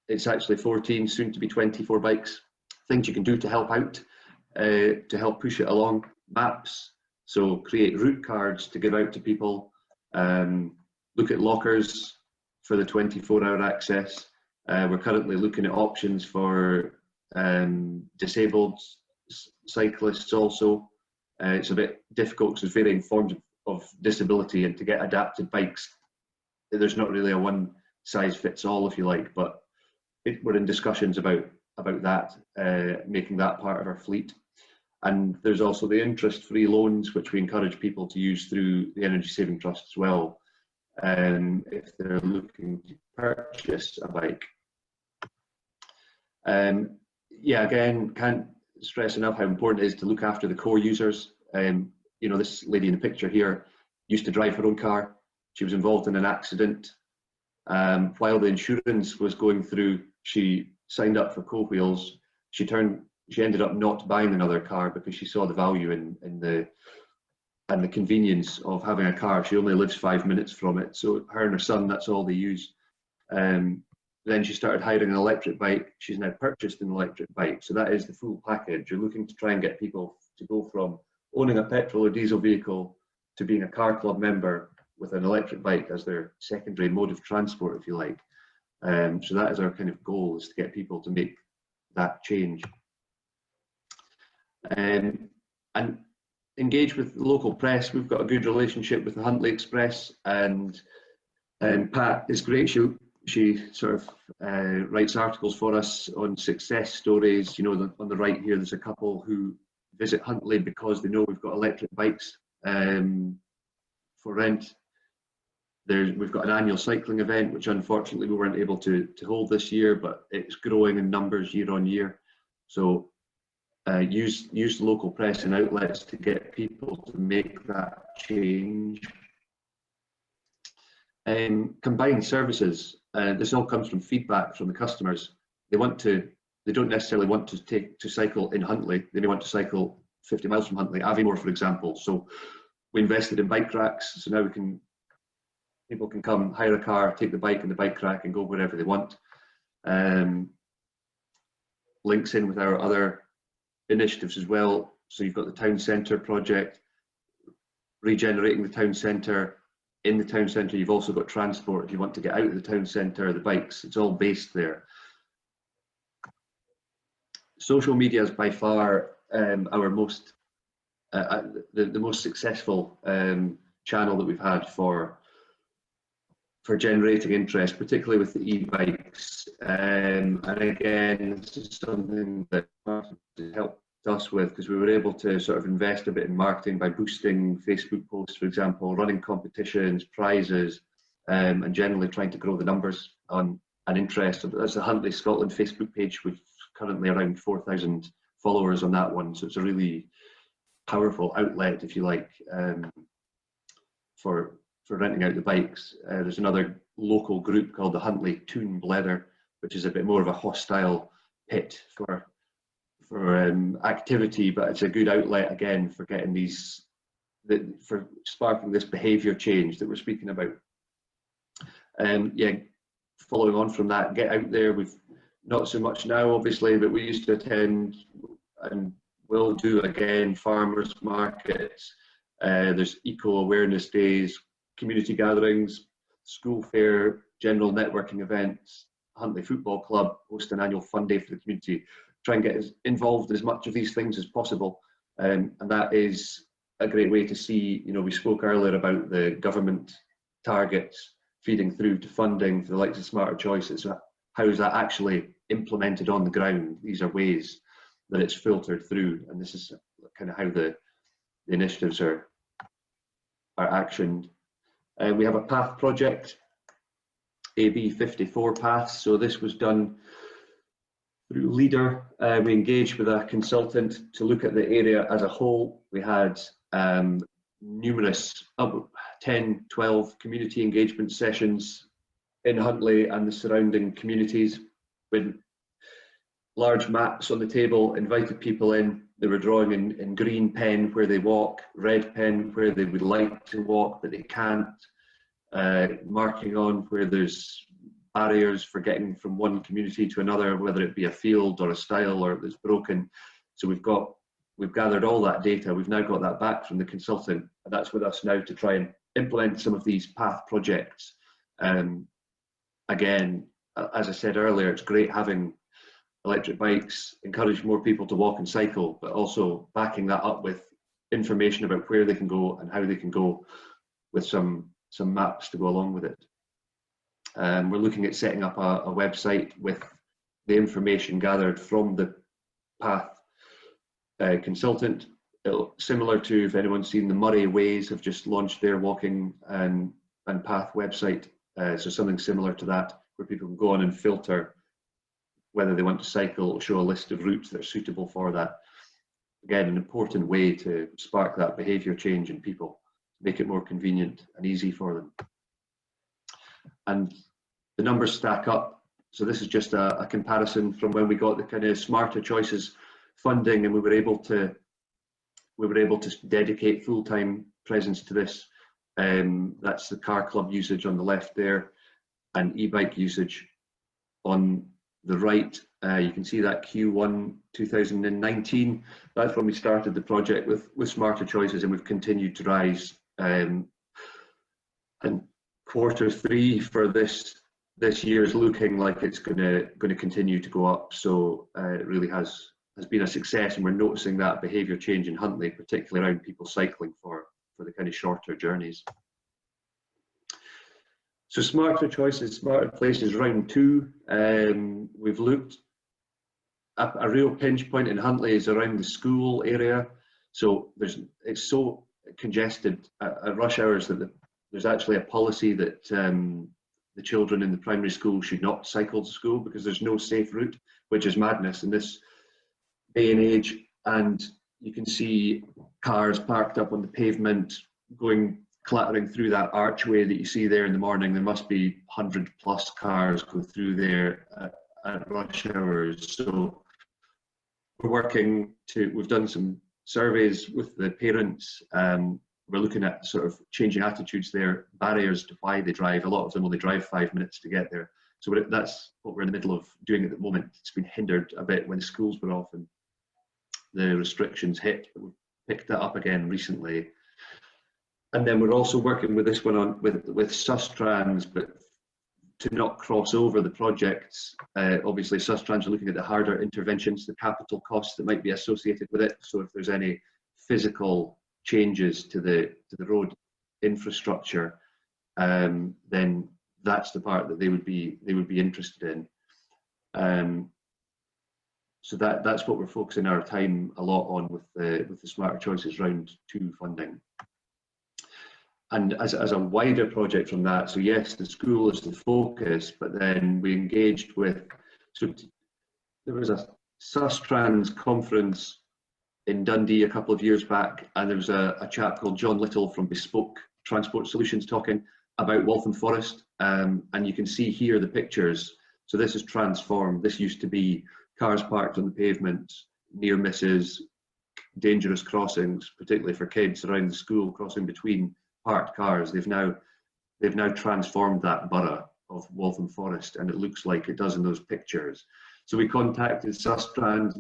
it's actually 14, soon to be 24 bikes. Things you can do to help out, to help push it along. Maps, so create route cards to give out to people. Look at lockers for the 24-hour access. We're currently looking at options for disabled cyclists also. It's a bit difficult because there's varying forms of disability, and to get adapted bikes, there's not really a one size fits all, if you like, but we're in discussions about that, making that part of our fleet. And there's also the interest-free loans, which we encourage people to use through the Energy Saving Trust as well, if they're looking to purchase a bike. Yeah, again, can't stress enough how important it is to look after the core users. You know, this lady in the picture here used to drive her own car. She was involved in an accident. While the insurance was going through, she signed up for Co-Wheels. She ended up not buying another car because she saw the value in the convenience of having a car. She only lives 5 minutes from it, so her and her son, that's all they use. Then she started hiring an electric bike. She's now purchased an electric bike, so that is the full package. You're looking to try and get people to go from owning a petrol or diesel vehicle to being a car club member with an electric bike as their secondary mode of transport, if you like. So that is our kind of goal, is to get people to make that change. And engage with the local press. We've got a good relationship with the Huntly Express, and Pat is great. She sort of writes articles for us on success stories. You know, on the right here, there's a couple who visit Huntly because they know we've got electric bikes for rent. We've got an annual cycling event, which unfortunately we weren't able to hold this year, but it's growing in numbers year on year. So use the local press and outlets to get people to make that change. Combined services. This all comes from feedback from the customers. They don't necessarily want to cycle in Huntly. They may want to cycle 50 miles from Huntly, Aviemore, for example. So we invested in bike racks. So now people can come, hire a car, take the bike in the bike rack and go wherever they want. Links in with our other initiatives as well. So you've got the town centre project, regenerating the town centre. In the town centre, you've also got transport. If you want to get out of the town centre, the bikes, it's all based there. Social media is by far our most, the most successful channel that we've had for generating interest, particularly with the e-bikes. And again, this is something that helped us with, because we were able to sort of invest a bit in marketing by boosting Facebook posts, for example, running competitions, prizes, and generally trying to grow the numbers on and interest. That's the Huntly Scotland Facebook page. We've currently around 4,000 followers on that one, so it's a really powerful outlet, if you like, for renting out the bikes. There's another local group called the Huntly Toon Blether, which is a bit more of a hostile pit for activity, but it's a good outlet again for getting these, for sparking this behaviour change that we're speaking about. Yeah, following on from that, get out there. We've not so much now, obviously, but we used to attend and will do again farmers markets. There's eco awareness days, community gatherings, school fair, general networking events. Huntly Football Club host an annual fun day for the community. Try and get involved in as much of these things as possible, and that is a great way to see. You know, we spoke earlier about the government targets feeding through to funding for the likes of Smarter Choices. How is that actually implemented on the ground? These are ways that it's filtered through, and this is kind of how the initiatives are actioned. We have a path project, AB 54 paths. So this was done through Leader. We engaged with a consultant to look at the area as a whole. We had numerous 10, 12 community engagement sessions in Huntly and the surrounding communities, with large maps on the table, invited people in. They were drawing in green pen where they walk, red pen where they would like to walk but they can't, marking on where there's barriers for getting from one community to another, whether it be a field or a stile or that's broken. So we've gathered all that data. We've now got that back from the consultant, and that's with us now to try and implement some of these path projects. Again, as I said earlier, it's great having electric bikes, encourage more people to walk and cycle, but also backing that up with information about where they can go and how they can go, with some maps to go along with it. We're looking at setting up a website with the information gathered from the path consultant. Similar to, if anyone's seen, the Murray Ways have just launched their walking and path website. So something similar to that, where people can go on and filter whether they want to cycle, show a list of routes that are suitable for that. Again, an important way to spark that behaviour change in people, make it more convenient and easy for them. And the numbers stack up. So this is just a comparison from when we got the kind of Smarter Choices funding, and we were able to dedicate full-time presence to this. That's the car club usage on the left there, and e-bike usage on the right. You can see that Q1 2019. That's when we started the project with Smarter Choices, and we've continued to rise. And Q3 for this year is looking like it's going to continue to go up. So it really has been a success, and we're noticing that behaviour change in Huntly, particularly around people cycling for the kind of shorter journeys. So Smarter Choices, Smarter Places round 2. We've looked at a real pinch point in Huntly is around the school area. So it's so congested at rush hours that there's actually a policy that the children in the primary school should not cycle to school because there's no safe route, which is madness in this day and age. And you can see cars parked up on the pavement clattering through that archway that you see there in the morning. There must be 100+ cars go through there at rush hours. So we've done some surveys with the parents. We're looking at sort of changing attitudes there, barriers to why they drive. A lot of them only drive 5 minutes to get there. So that's what we're in the middle of doing at the moment. It's been hindered a bit when the schools were off and the restrictions hit, but we've picked that up again recently. And then we're also working with this one on with Sustrans, but to not cross over the projects. Obviously, Sustrans are looking at the harder interventions, the capital costs that might be associated with it. So if there's any physical changes to the road infrastructure, then that's the part that they would be interested in. So that's what we're focusing our time a lot on with the Smarter Choices round 2 funding. and as a wider project from that, so yes, the school is the focus, but then we engaged with, so there was a Sustrans conference in Dundee a couple of years back, and there was a chap called John Little from Bespoke Transport Solutions talking about Waltham Forest, and you can see here the pictures. So this is transformed. This used to be cars parked on the pavement, near misses, dangerous crossings, particularly for kids around the school, crossing between parked cars. They've now transformed that borough of Waltham Forest, and it looks like it does in those pictures. So we contacted Sustrans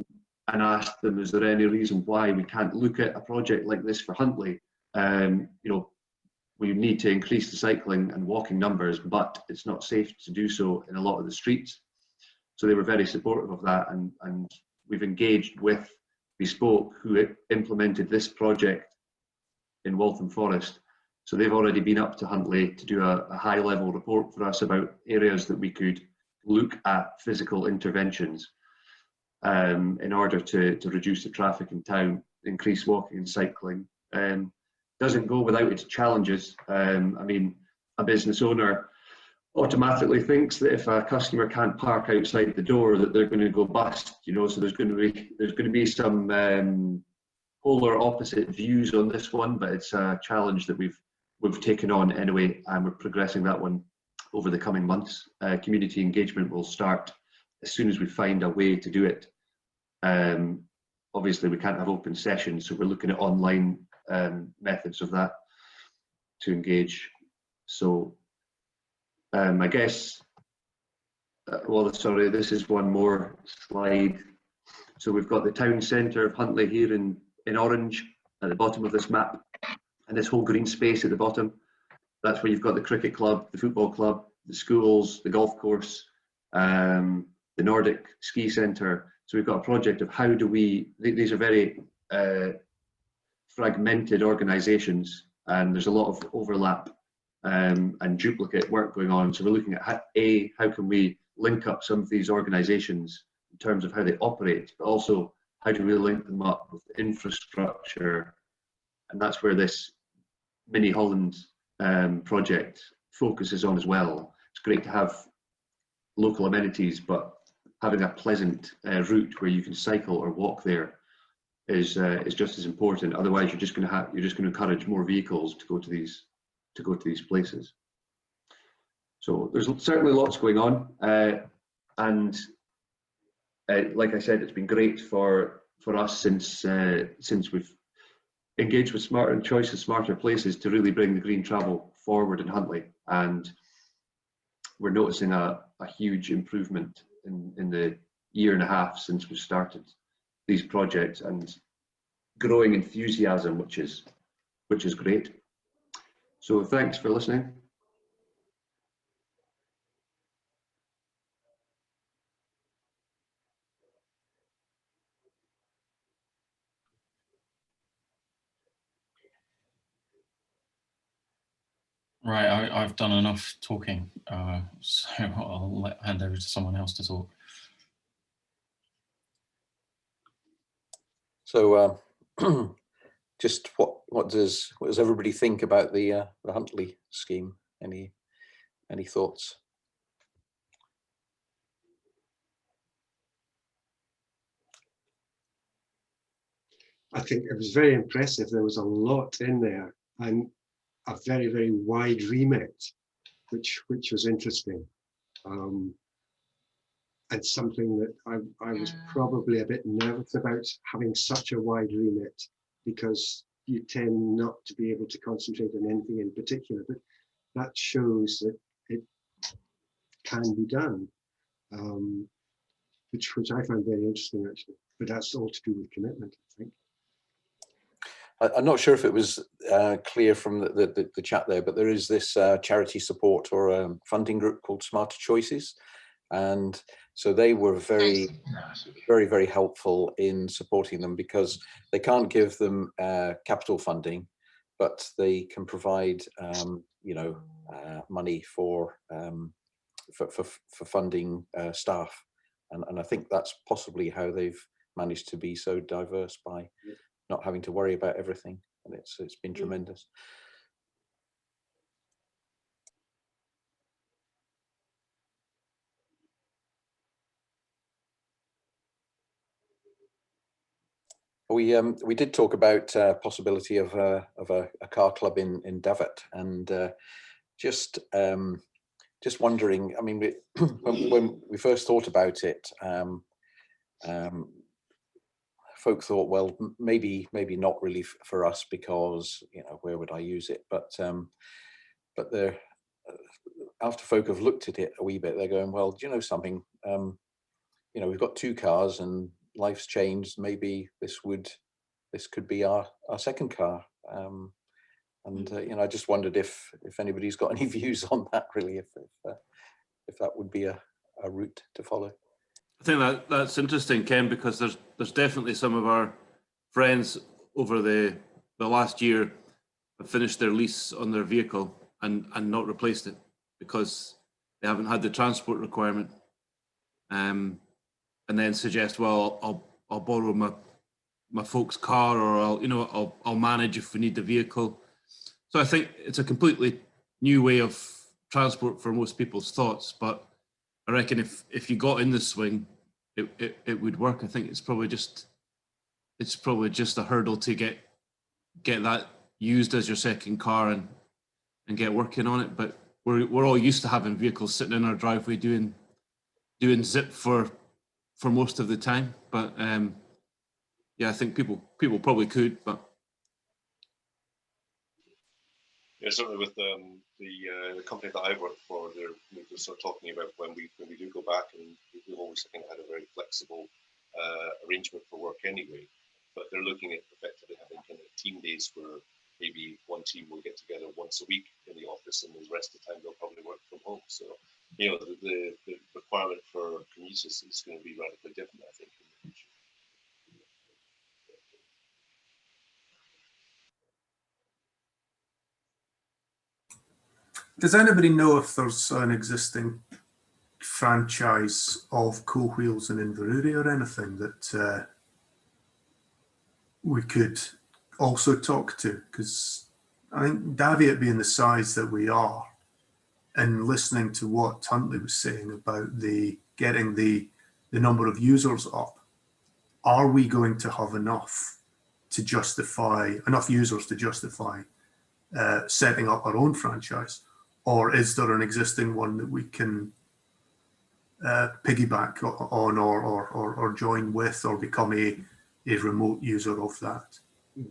and asked them, is there any reason why we can't look at a project like this for Huntly? You know, we need to increase the cycling and walking numbers, but it's not safe to do so in a lot of the streets. So they were very supportive of that, and we've engaged with Bespoke, who implemented this project in Waltham Forest. So they've already been up to Huntly to do a high-level report for us about areas that we could look at physical interventions in order to reduce the traffic in town, increase walking and cycling. Doesn't go without its challenges. I mean, a business owner automatically thinks that if a customer can't park outside the door, that they're going to go bust, you know. So there's going to be some polar opposite views on this one, but it's a challenge that we've taken on anyway, and we're progressing that one over the coming months. Community engagement will start as soon as we find a way to do it. Obviously, we can't have open sessions, so we're looking at online methods of that to engage. So I guess, well, sorry, this is one more slide. So we've got the town centre of Huntly here in orange at the bottom of this map, and this whole green space at the bottom. That's where you've got the cricket club, the football club, the schools, the golf course, the Nordic ski centre. So we've got a project of how do we, these are very fragmented organisations, and there's a lot of overlap and duplicate work going on. So we're looking at how can we link up some of these organisations in terms of how they operate, but also how do we link them up with infrastructure. And that's where this Mini Holland project focuses on as well. It's great to have local amenities, but having a pleasant route where you can cycle or walk there is just as important. Otherwise, you're just going to encourage more vehicles to go to these places. So there's certainly lots going on, and like I said, it's been great for us since we've engaged with Smarter Choices, Smarter Places to really bring the green travel forward in Huntly, and we're noticing a huge improvement in the year and a half since we started these projects, and growing enthusiasm, which is great. So thanks for listening. Right, I've done enough talking, so I'll hand over to someone else to talk. So just what does everybody think about the Huntly scheme? Any thoughts? I think it was very impressive. There was a lot in there, and a very, very wide remit, which was interesting. And something that I was probably a bit nervous about, having such a wide remit, because you tend not to be able to concentrate on anything in particular, but that shows that it can be done, which I find very interesting actually, but that's all to do with commitment, I think. I'm not sure if it was clear from the chat there, but there is this charity support or funding group called Smarter Choices. And so they were very, very helpful in supporting them, because they can't give them capital funding, but they can provide, money for funding staff. And I think that's possibly how they've managed to be so diverse, by not having to worry about everything, and it's been tremendous. We did talk about possibility of a car club in Davat, and just wondering. I mean, when we first thought about it, folk thought, well, maybe not really for us, because where would I use it? But they're after folk have looked at it a wee bit, they're going, well, do you know something? We've got 2 cars and life's changed. Maybe this could be our second car. I just wondered if anybody's got any views on that, really, if that would be a route to follow. I think that's interesting, Ken, because there's definitely some of our friends over the last year have finished their lease on their vehicle and not replaced it because they haven't had the transport requirement, and then suggest, well, I'll borrow my folks' car, or I'll manage if we need the vehicle. So I think it's a completely new way of transport for most people's thoughts, but I reckon if you got in the swing, it would work. I think it's probably just a hurdle to get that used as your second car and get working on it. But we're all used to having vehicles sitting in our driveway doing zip for most of the time. But yeah, I think people probably could, but yeah, certainly with the company that I work for, they're sort of talking about when we do go back, and we've always kind of had a very flexible arrangement for work anyway. But they're looking at effectively having kind of team days where maybe one team will get together once a week in the office, and the rest of the time they'll probably work from home. So the requirement for commuters is going to be radically different, I think, in the future. Does anybody know if there's an existing franchise of Cool Wheels in Inverurie or anything that we could also talk to? Because I think Daviat being the size that we are, and listening to what Huntley was saying about getting the number of users up, are we going to have enough users to justify setting up our own franchise? Or is there an existing one that we can piggyback on or join with, or become a remote user of that? I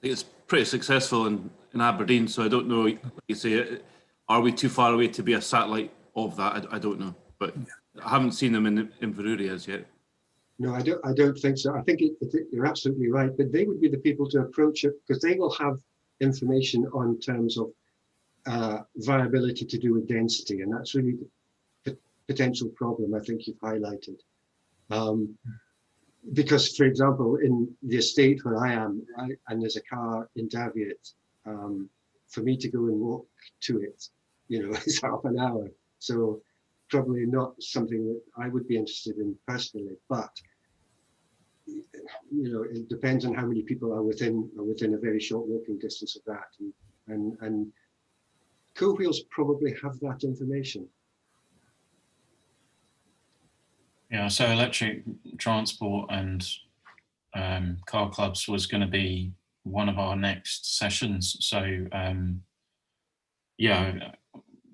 think it's pretty successful in Aberdeen, so I don't know, like you say, are we too far away to be a satellite of that? I don't know, but I haven't seen them in Inverurie as yet. No, I don't think so. I think you're absolutely right, but they would be the people to approach it, because they will have information on terms of viability to do with density, and that's really the potential problem I think you've highlighted. Because, for example, in the estate where I am, and there's a car in Daviat, for me to go and walk to it, is half an hour. So probably not something that I would be interested in personally, but it depends on how many people are within a very short walking distance of that, and Cool Wheels probably have that information. Yeah, so electric transport and car clubs was going to be one of our next sessions. So yeah,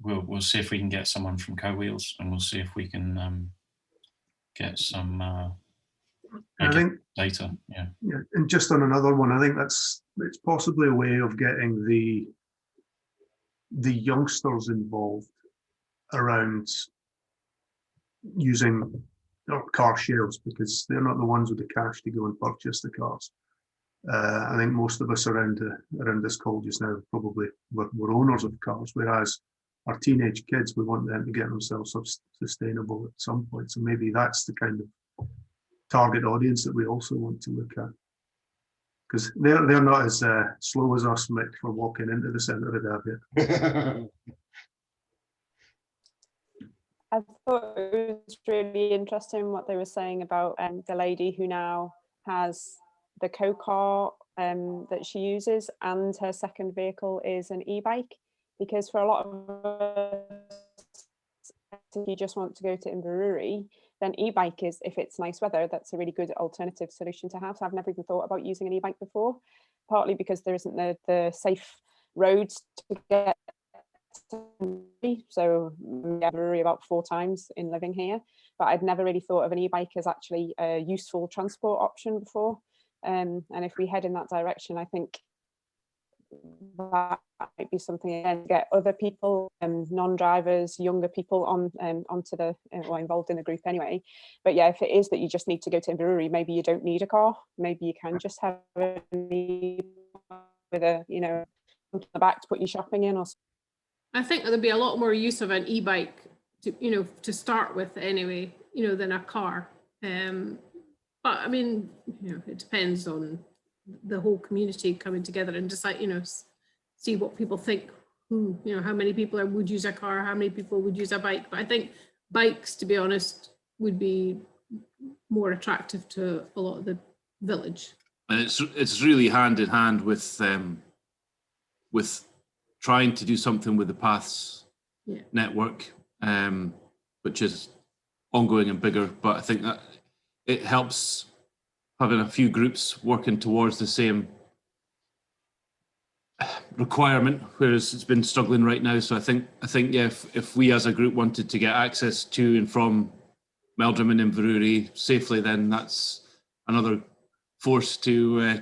we'll see if we can get someone from Co-Wheels, and we'll see if we can get some I think data. Yeah, and just on another one, I think it's possibly a way of getting the youngsters involved around using car shares, because they're not the ones with the cash to go and purchase the cars. I think most of us around this call just now probably we're owners of cars, whereas our teenage kids, we want them to get themselves sustainable at some point. So maybe that's the kind of target audience that we also want to look at, because they're not as slow as us, Mick, for walking into the centre of Daviat. I thought it was really interesting what they were saying about the lady who now has the co-car that she uses, and her second vehicle is an e-bike, because for a lot of us, if you just want to go to Inverurie, then e-bike is, if it's nice weather, that's a really good alternative solution to have. So I've never even thought about using an e-bike before, partly because there isn't the safe roads to get to. So I worry about 4 times in living here, but I'd never really thought of an e-bike as actually a useful transport option before. And if we head in that direction, I think that might be something again to get other people, non-drivers, younger people on onto the or involved in the group anyway. But yeah, if it is that you just need to go to Inverurie, maybe you don't need a car. Maybe you can just have a with a, you know, on the back to put your shopping in or something. I think there'll be a lot more use of an e-bike to, you know, to start with anyway, you know, than a car. But I mean, you know, it depends on the whole community coming together and decide, you know, see what people think, who, you know, how many people would use a car, how many people would use a bike. But I think bikes, to be honest, would be more attractive to a lot of the village. And it's really hand in hand with trying to do something with the paths network, which is ongoing and bigger. But I think that it helps having a few groups working towards the same requirement, whereas it's been struggling right now. So I think yeah, if we as a group wanted to get access to and from Meldrum and Inverurie safely, then that's another force to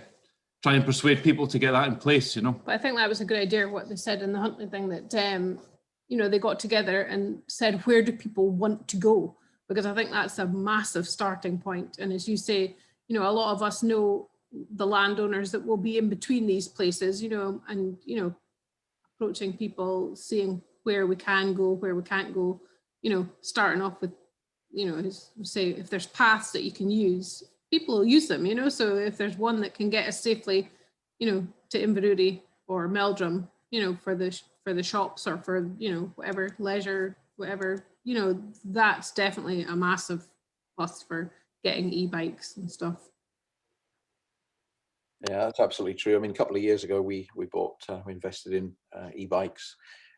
try and persuade people to get that in place, you know. But I think that was a good idea, what they said in the Huntly thing, that, you know, they got together and said, where do people want to go? Because I think that's a massive starting point. And as you say, you know, a lot of us know the landowners that will be in between these places, you know, and, you know, approaching people, seeing where we can go, where we can't go, you know, starting off with, you know, say if there's paths that you can use, people will use them, you know. So if there's one that can get us safely, you know, to Inverurie or Meldrum, you know, for the shops or for, you know, whatever, leisure, whatever, you know, that's definitely a massive plus for getting e-bikes and stuff. Yeah, that's absolutely true. I mean, a couple of years ago, we invested in e-bikes,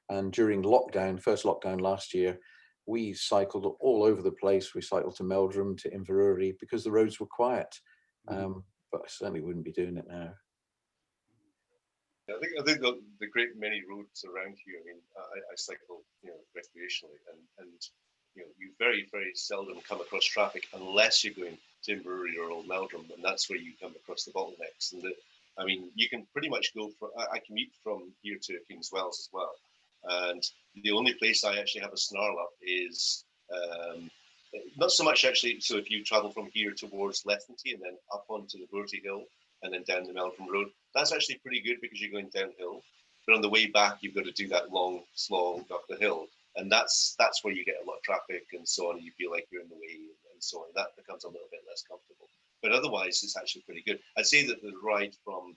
and during lockdown, first lockdown last year, we cycled all over the place. We cycled to Meldrum, to Inverurie, because the roads were quiet. But I certainly wouldn't be doing it now. I think the great many roads around here. I mean, I cycle, you know, recreationally, and you know, you very, very seldom come across traffic unless you're going to Inverurie or Old Meldrum, and that's where you come across the bottlenecks. And I mean, you can pretty much go for. I commute from here to Kings Wells as well, and the only place I actually have a snarl up is not so much actually. So if you travel from here towards Lethenty and then up onto the Burty Hill and then down the Meldrum Road, that's actually pretty good because you're going downhill. But on the way back, you've got to do that long slog up the hill. And that's where you get a lot of traffic and so on, and you feel like you're in the way and so on. That becomes a little bit less comfortable. But otherwise, it's actually pretty good. I'd say that the ride from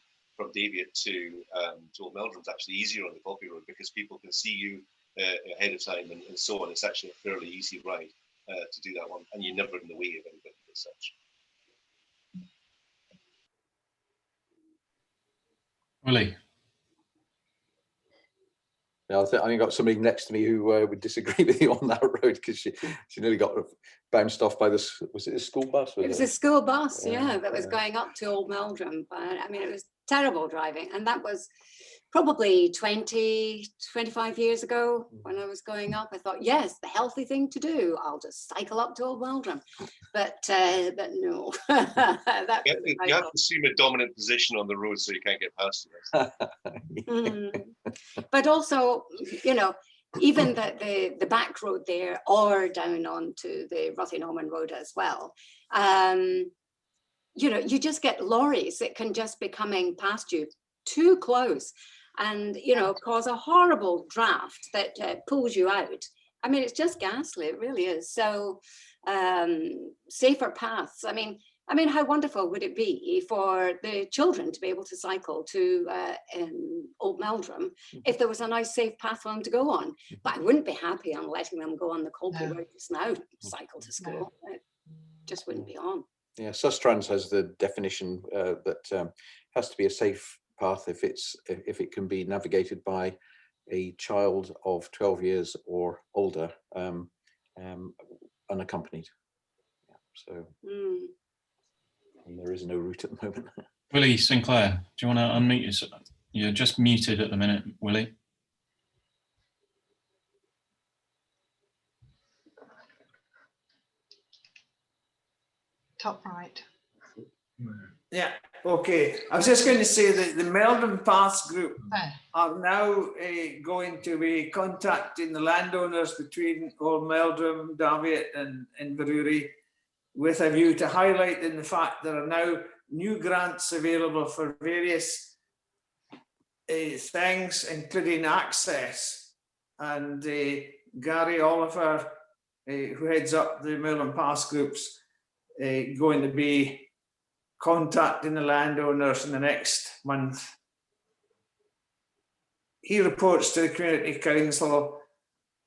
Daviot to Old Meldrum is actually easier on the Poppy Road because people can see you ahead of time and so on. It's actually a fairly easy ride to do that one, and you're never in the way of anybody as such. Willie. Yeah, I think I got somebody next to me who would disagree with you on that road because she nearly got bounced off by this. Was it a school bus? It was a school bus, yeah, that was going up to Old Meldrum. But I mean, it was terrible driving, and that was probably 25 years ago when I was going up. I thought, yes, the healthy thing to do. I'll just cycle up to Old Meldrum, but no. You have to assume a dominant position on the road so you can't get past it. But also, you know, even the back road there, or down onto the Rothinorman Road as well. You know, you just get lorries that can just be coming past you too close, and you know, cause a horrible draft that pulls you out. I mean, it's just ghastly. It really is. So, safer paths. I mean, how wonderful would it be for the children to be able to cycle to Old Meldrum if there was a nice safe path for them to go on? But I wouldn't be happy on letting them go on the Colby Road just now to cycle to school. It just wouldn't be on. Yeah, Sustrans has the definition that has to be a safe path if it can be navigated by a child of 12 years or older, unaccompanied. So Mm. and there is no route at the moment. Willie Sinclair, do you want to unmute yourself? You're just muted at the minute, Willie. Top right. Yeah, okay. I was just going to say that the Meldrum Paths group are now going to be contacting the landowners between Old Meldrum, Davitt and Inverurie with a view to highlighting the fact there are now new grants available for various things, including access. And Gary Oliver, who heads up the Meldrum Paths groups, going to be contacting the landowners in the next month. He reports to the Community Council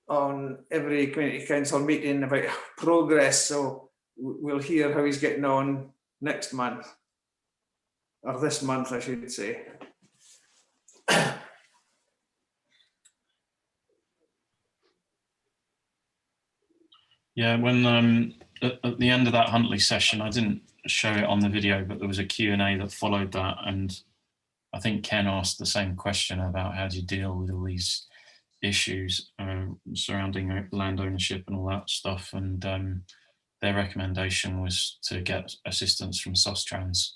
on every Community Council meeting about progress, so we'll hear how he's getting on next month, or this month, I should say. Yeah, when at the end of that Huntley session, I didn't show it on the video, but there was a Q&A that followed that, and I think Ken asked the same question about how do you deal with all these issues surrounding land ownership and all that stuff, and their recommendation was to get assistance from Sustrans.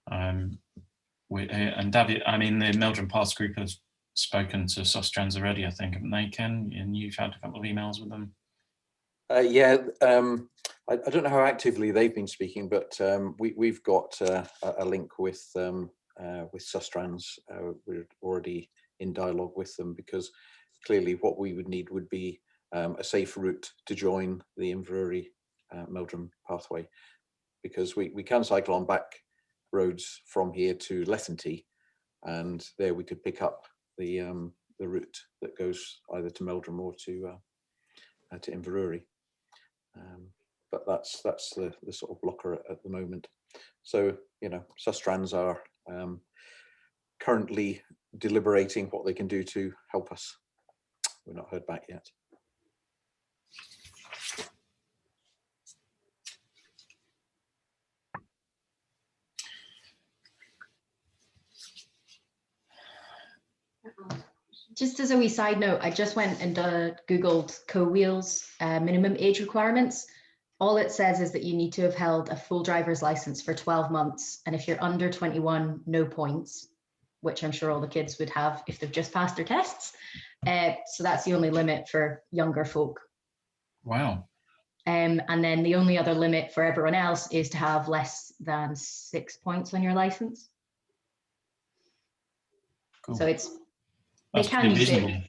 And David, I mean, the Meldrum Paths group has spoken to Sustrans already, I think, haven't they, Ken? And you've had a couple of emails with them. Yeah, I don't know how actively they've been speaking, but we've got a link with Sustrans. We're already in dialogue with them, because clearly what we would need would be a safe route to join the Inverurie Meldrum pathway, because we can cycle on back roads from here to Lethenty, and there we could pick up the route that goes either to Meldrum or to Inverurie. But that's the sort of blocker at the moment. So, you know, Sustrans are currently deliberating what they can do to help us. We've not heard back yet. Just as a wee side note, I just went and Googled Co-Wheels minimum age requirements. All it says is that you need to have held a full driver's license for 12 months. And if you're under 21, no points, which I'm sure all the kids would have if they've just passed their tests. So that's the only limit for younger folk. Wow. And then the only other limit for everyone else is to have less than 6 points on your license. Cool. So it's, they That's can pretty use reasonable.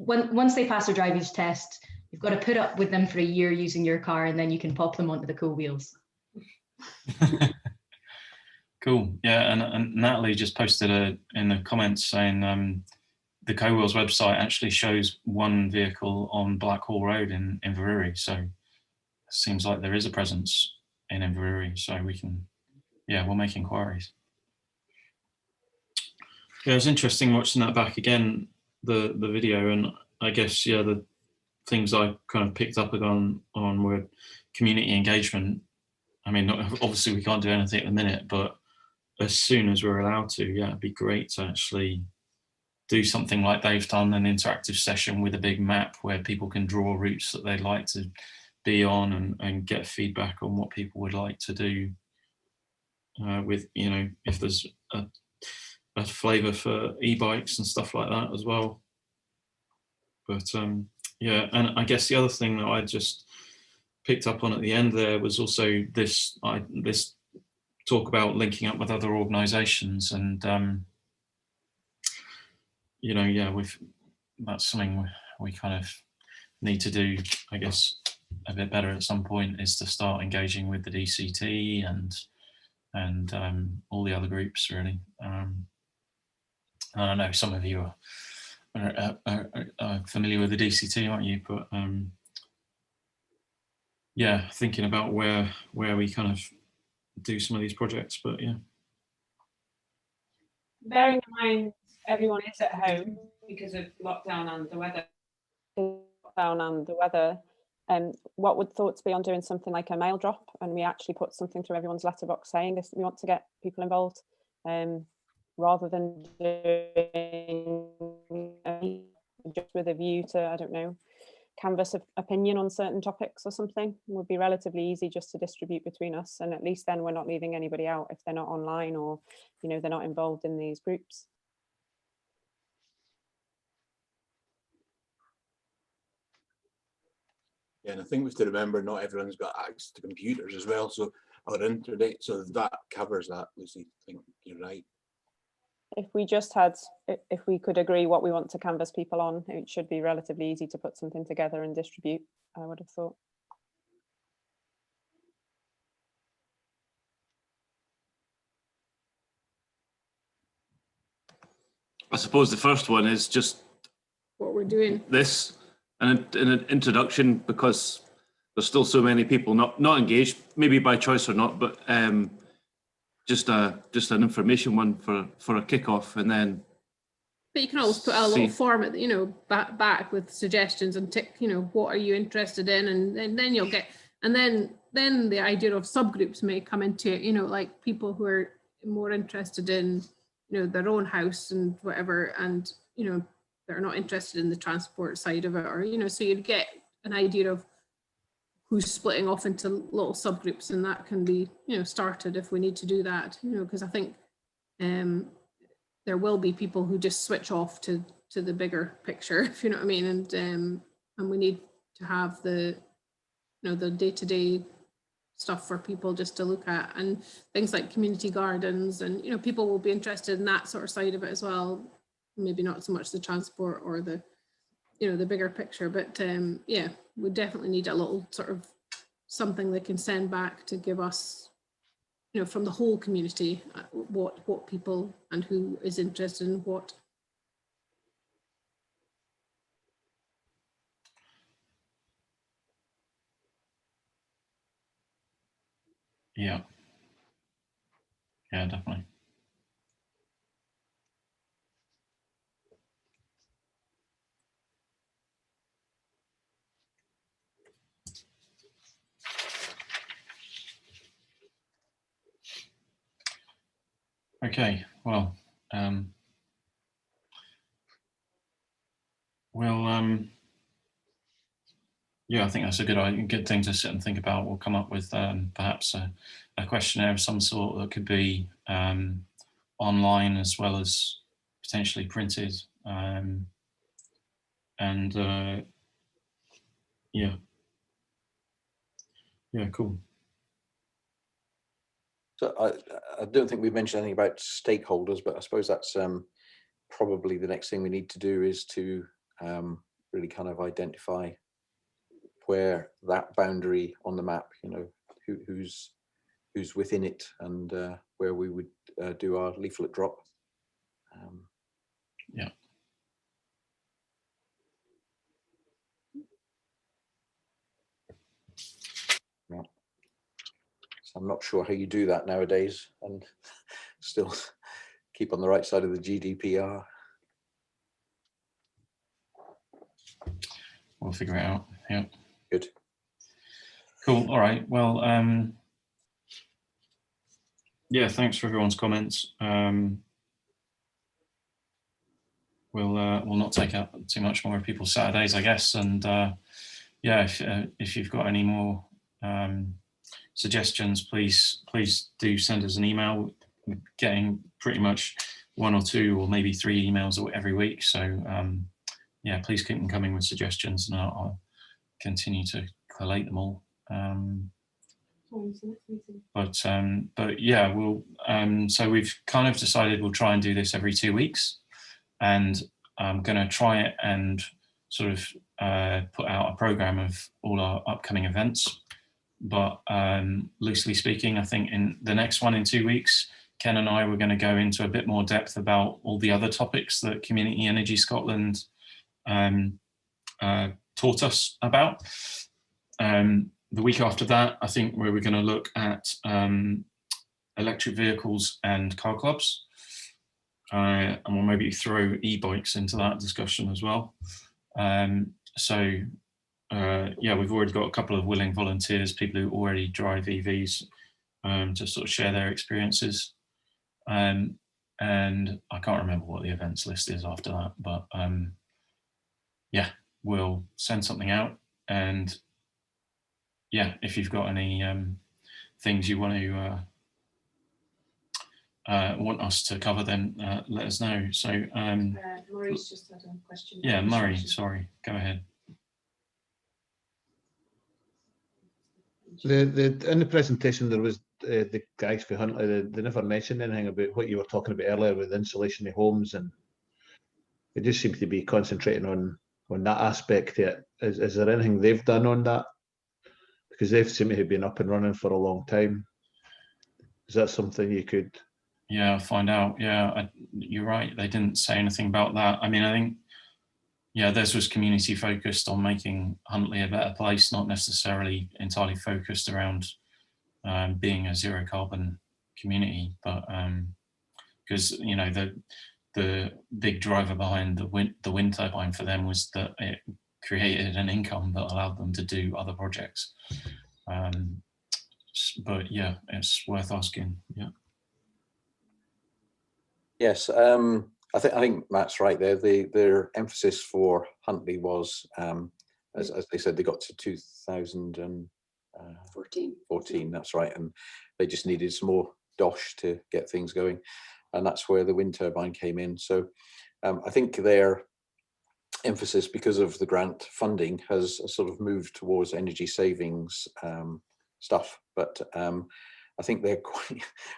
it. Once they pass their driver's test, you've got to put up with them for a year using your car, and then you can pop them onto the Co-Wheels. Cool. Yeah, and Natalie just posted in the comments saying the Co-Wheels website actually shows one vehicle on Blackhall Road in Inverurie. So it seems like there is a presence in Inverurie. So we can, yeah, we'll make inquiries. Yeah, it was interesting watching that back again, the video, and I guess, yeah, the things I kind of picked up on were community engagement. I mean, obviously we can't do anything at the minute, but as soon as we're allowed to, yeah, it'd be great to actually do something like they've done, an interactive session with a big map where people can draw routes that they'd like to be on and get feedback on what people would like to do with, you know, if there's a flavour for e-bikes and stuff like that as well. But yeah, and I guess the other thing that I just picked up on at the end there was also this talk about linking up with other organisations, and you know, yeah, that's something we kind of need to do, I guess, a bit better at some point, is to start engaging with the DCT and all the other groups, really. I don't know, some of you are familiar with the DCT, aren't you? But yeah, thinking about where we kind of do some of these projects, but yeah. Bearing in mind everyone is at home because of lockdown and the weather. What would thoughts be on doing something like a mail drop, and we actually put something through everyone's letterbox saying this, we want to get people involved, rather than doing just with a view to, I don't know, canvas of opinion on certain topics or something. It would be relatively easy just to distribute between us, and at least then we're not leaving anybody out if they're not online or, you know, they're not involved in these groups. Yeah, and I think we have to remember not everyone's got access to computers as well, so or internet, so that covers that, Lucy. I think you're right. If we just had, if we could agree what we want to canvas people on, it should be relatively easy to put something together and distribute, I would have thought. I suppose the first one is just what we're doing. This, and an introduction, because there's still so many people not engaged, maybe by choice or not, but just an information one for a kickoff, and then. But you can always put a little form at, you know, back with suggestions and tick, you know, what are you interested in, and then you'll get, and then the idea of subgroups may come into it, you know, like people who are more interested in, you know, their own house and whatever, and, you know, they're not interested in the transport side of it, or, you know, so you'd get an idea of who's splitting off into little subgroups, and that can be, you know, started if we need to do that, you know, because I think there will be people who just switch off to the bigger picture, if you know what I mean, and we need to have the, you know, the day-to-day stuff for people just to look at, and things like community gardens, and, you know, people will be interested in that sort of side of it as well, maybe not so much the transport or the, you know, the bigger picture, but yeah, we definitely need a little sort of something they can send back to give us, you know, from the whole community, what people and who is interested in what. Yeah. Yeah, definitely. Okay, well, yeah, I think that's a good thing to sit and think about. We'll come up with perhaps a questionnaire of some sort that could be online as well as potentially printed, and yeah, cool. So I don't think we've mentioned anything about stakeholders, but I suppose that's probably the next thing we need to do, is to really kind of identify where that boundary on the map, you know, who's within it, and where we would do our leaflet drop. Yeah. Yeah. So I'm not sure how you do that nowadays, and still keep on the right side of the GDPR. We'll figure it out. Yeah. Good. Cool. All right. Well, yeah, thanks for everyone's comments. We'll not take up too much more of people's Saturdays, I guess. And yeah, if you've got any more suggestions, please do send us an email. We're getting pretty much 1 or 2 or maybe 3 emails every week. So yeah, please keep them coming with suggestions, and I'll continue to collate them all. But yeah, we'll so we've kind of decided we'll try and do this every 2 weeks, and I'm going to try it and sort of put out a program of all our upcoming events. But loosely speaking, I think in the next one in 2 weeks, Ken and I were going to go into a bit more depth about all the other topics that Community Energy Scotland taught us about. The week after that, I think we're going to look at electric vehicles and car clubs. And we'll maybe throw e-bikes into that discussion as well. So yeah, we've already got a couple of willing volunteers, people who already drive EVs, to sort of share their experiences. And I can't remember what the events list is after that, but yeah, we'll send something out. And yeah, if you've got any things you want to want us to cover, then let us know. So Murray's just had a question. yeah, Murray, sorry, go ahead. In the presentation, there was the guys for Huntly. They never mentioned anything about what you were talking about earlier with insulation of homes, and it just seems to be concentrating on that aspect. Is there anything they've done on that? Because they've seemed to have been up and running for a long time. Is that something you could? Yeah, I'll find out. Yeah, you're right. They didn't say anything about that. I mean, I think, yeah, theirs was community focused on making Huntly a better place, not necessarily entirely focused around being a zero carbon community. But because, you know, the big driver behind the wind turbine for them was that it created an income that allowed them to do other projects. But yeah, it's worth asking. Yeah. Yes, I think Matt's right there. Their emphasis for Huntly was, as they said, they got to 2014. That's right, and they just needed some more dosh to get things going, and that's where the wind turbine came in. So I think their emphasis, because of the grant funding, has sort of moved towards energy savings stuff, but I think they're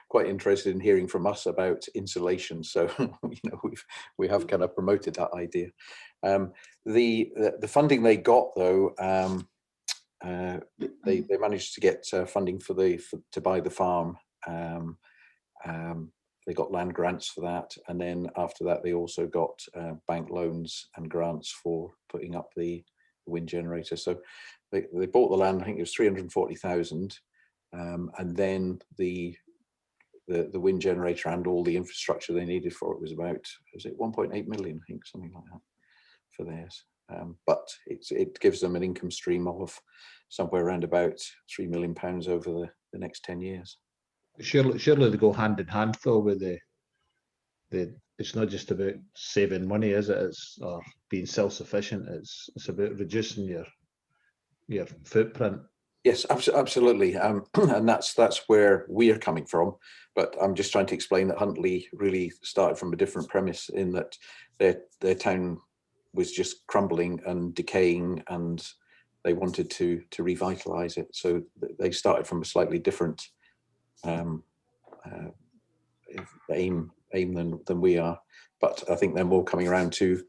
quite interested in hearing from us about insulation. So you know, we have kind of promoted that idea. The funding they got, though, they managed to get funding to buy the farm. They got land grants for that, and then after that, they also got bank loans and grants for putting up the wind generator. So they bought the land. I think it was 340,000. And then the wind generator and all the infrastructure they needed for it was about, was it 1.8 million, I think, something like that for theirs. But it gives them an income stream of somewhere around about £3 million over the next 10 years. Surely they go hand in hand though with the it's not just about saving money, is it? It's or being self-sufficient. It's about reducing your footprint. Yes, absolutely, and that's where we are coming from. But I'm just trying to explain that Huntly really started from a different premise, in that their town was just crumbling and decaying, and they wanted to revitalise it. So they started from a slightly different aim than we are. But I think they're more coming around to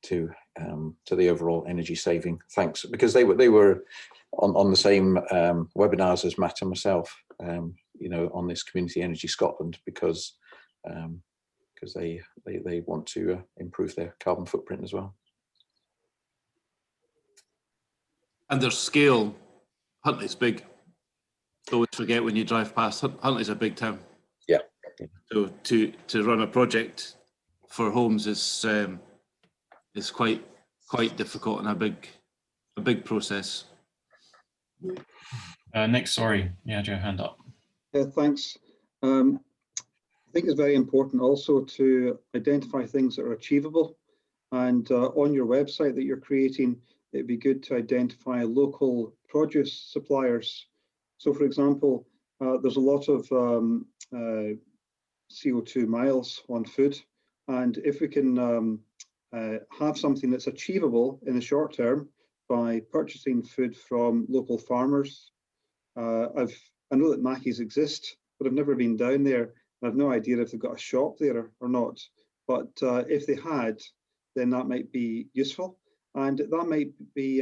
the overall energy saving. Thanks, because they were on the same webinars as Matt and myself, you know, on this Community Energy Scotland, because they want to improve their carbon footprint as well. And their scale, Huntly's big. Always forget when you drive past, Huntly's a big town. Yeah. So to run a project for homes is quite difficult and a big process. Nick, sorry, you had your hand up. Yeah, thanks. I think it's very important also to identify things that are achievable. And on your website that you're creating, it'd be good to identify local produce suppliers. So for example, there's a lot of CO2 miles on food. And if we can have something that's achievable in the short term by purchasing food from local farmers. I know that Mackie's exist, but I've never been down there. I've no idea if they've got a shop there or not. But if they had, then that might be useful. And that might be,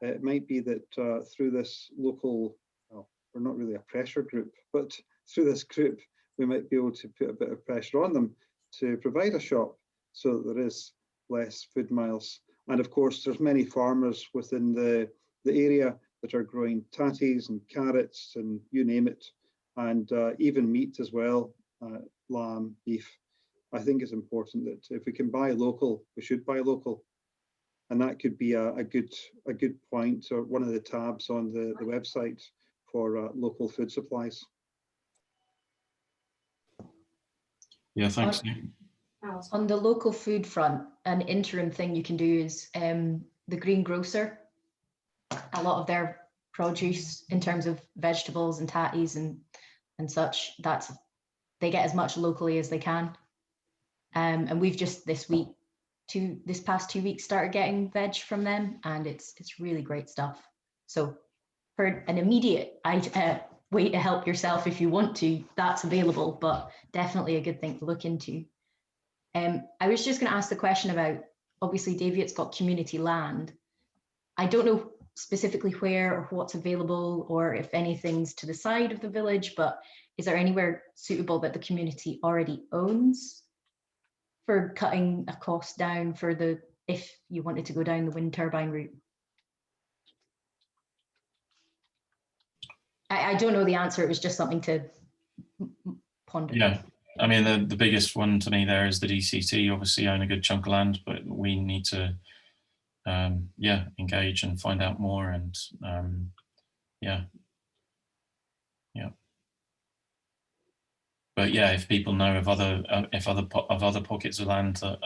it might be that through this local, well, we're not really a pressure group, but through this group, we might be able to put a bit of pressure on them to provide a shop so that there is less food miles. And of course, there's many farmers within the area that are growing tatties and carrots and you name it, and even meat as well, lamb, beef. I think it's important that if we can buy local, we should buy local. And that could be a good point, or one of the tabs on the website for local food supplies. Yeah, thanks. On the local food front, an interim thing you can do is the greengrocer. A lot of their produce in terms of vegetables and tatties and such, they get as much locally as they can. And we've just this past 2 weeks started getting veg from them, and it's really great stuff. So for an immediate way to help yourself if you want to, that's available, but definitely a good thing to look into. I was just going to ask the question about, obviously Daviot's got community land. I don't know specifically where or what's available, or if anything's to the side of the village, but is there anywhere suitable that the community already owns for cutting a cost down for if you wanted to go down the wind turbine route? I don't know the answer. It was just something to ponder. Yeah, I mean, the biggest one to me there is the DCT obviously own a good chunk of land, but we need to engage and find out more, and but yeah, if people know of other pockets of land that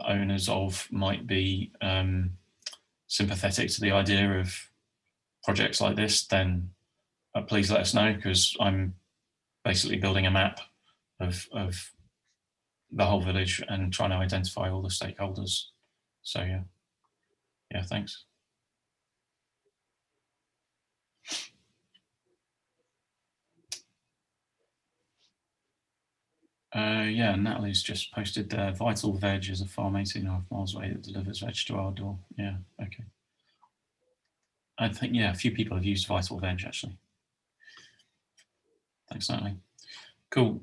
owners of might be sympathetic to the idea of projects like this, then please let us know, because I'm basically building a map of the whole village and trying to identify all the stakeholders. So yeah, thanks. Yeah, Natalie's just posted there. Vital Veg is a farm 18.5 miles away that delivers veg to our door. Yeah, okay. I think, yeah, a few people have used Vital Veg actually. Thanks, Natalie. Cool.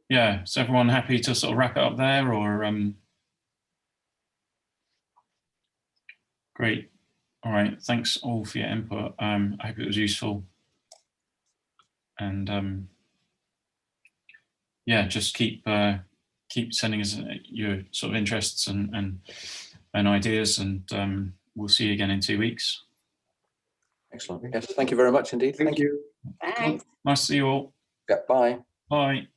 Yeah, is everyone happy to sort of wrap it up there, or great. All right, thanks all for your input. I hope it was useful. And yeah, just keep sending us your sort of interests and ideas, and we'll see you again in 2 weeks. Excellent. Yes, thank you very much indeed. Thank you. Thanks. Nice to see you all. Yeah, bye. Bye.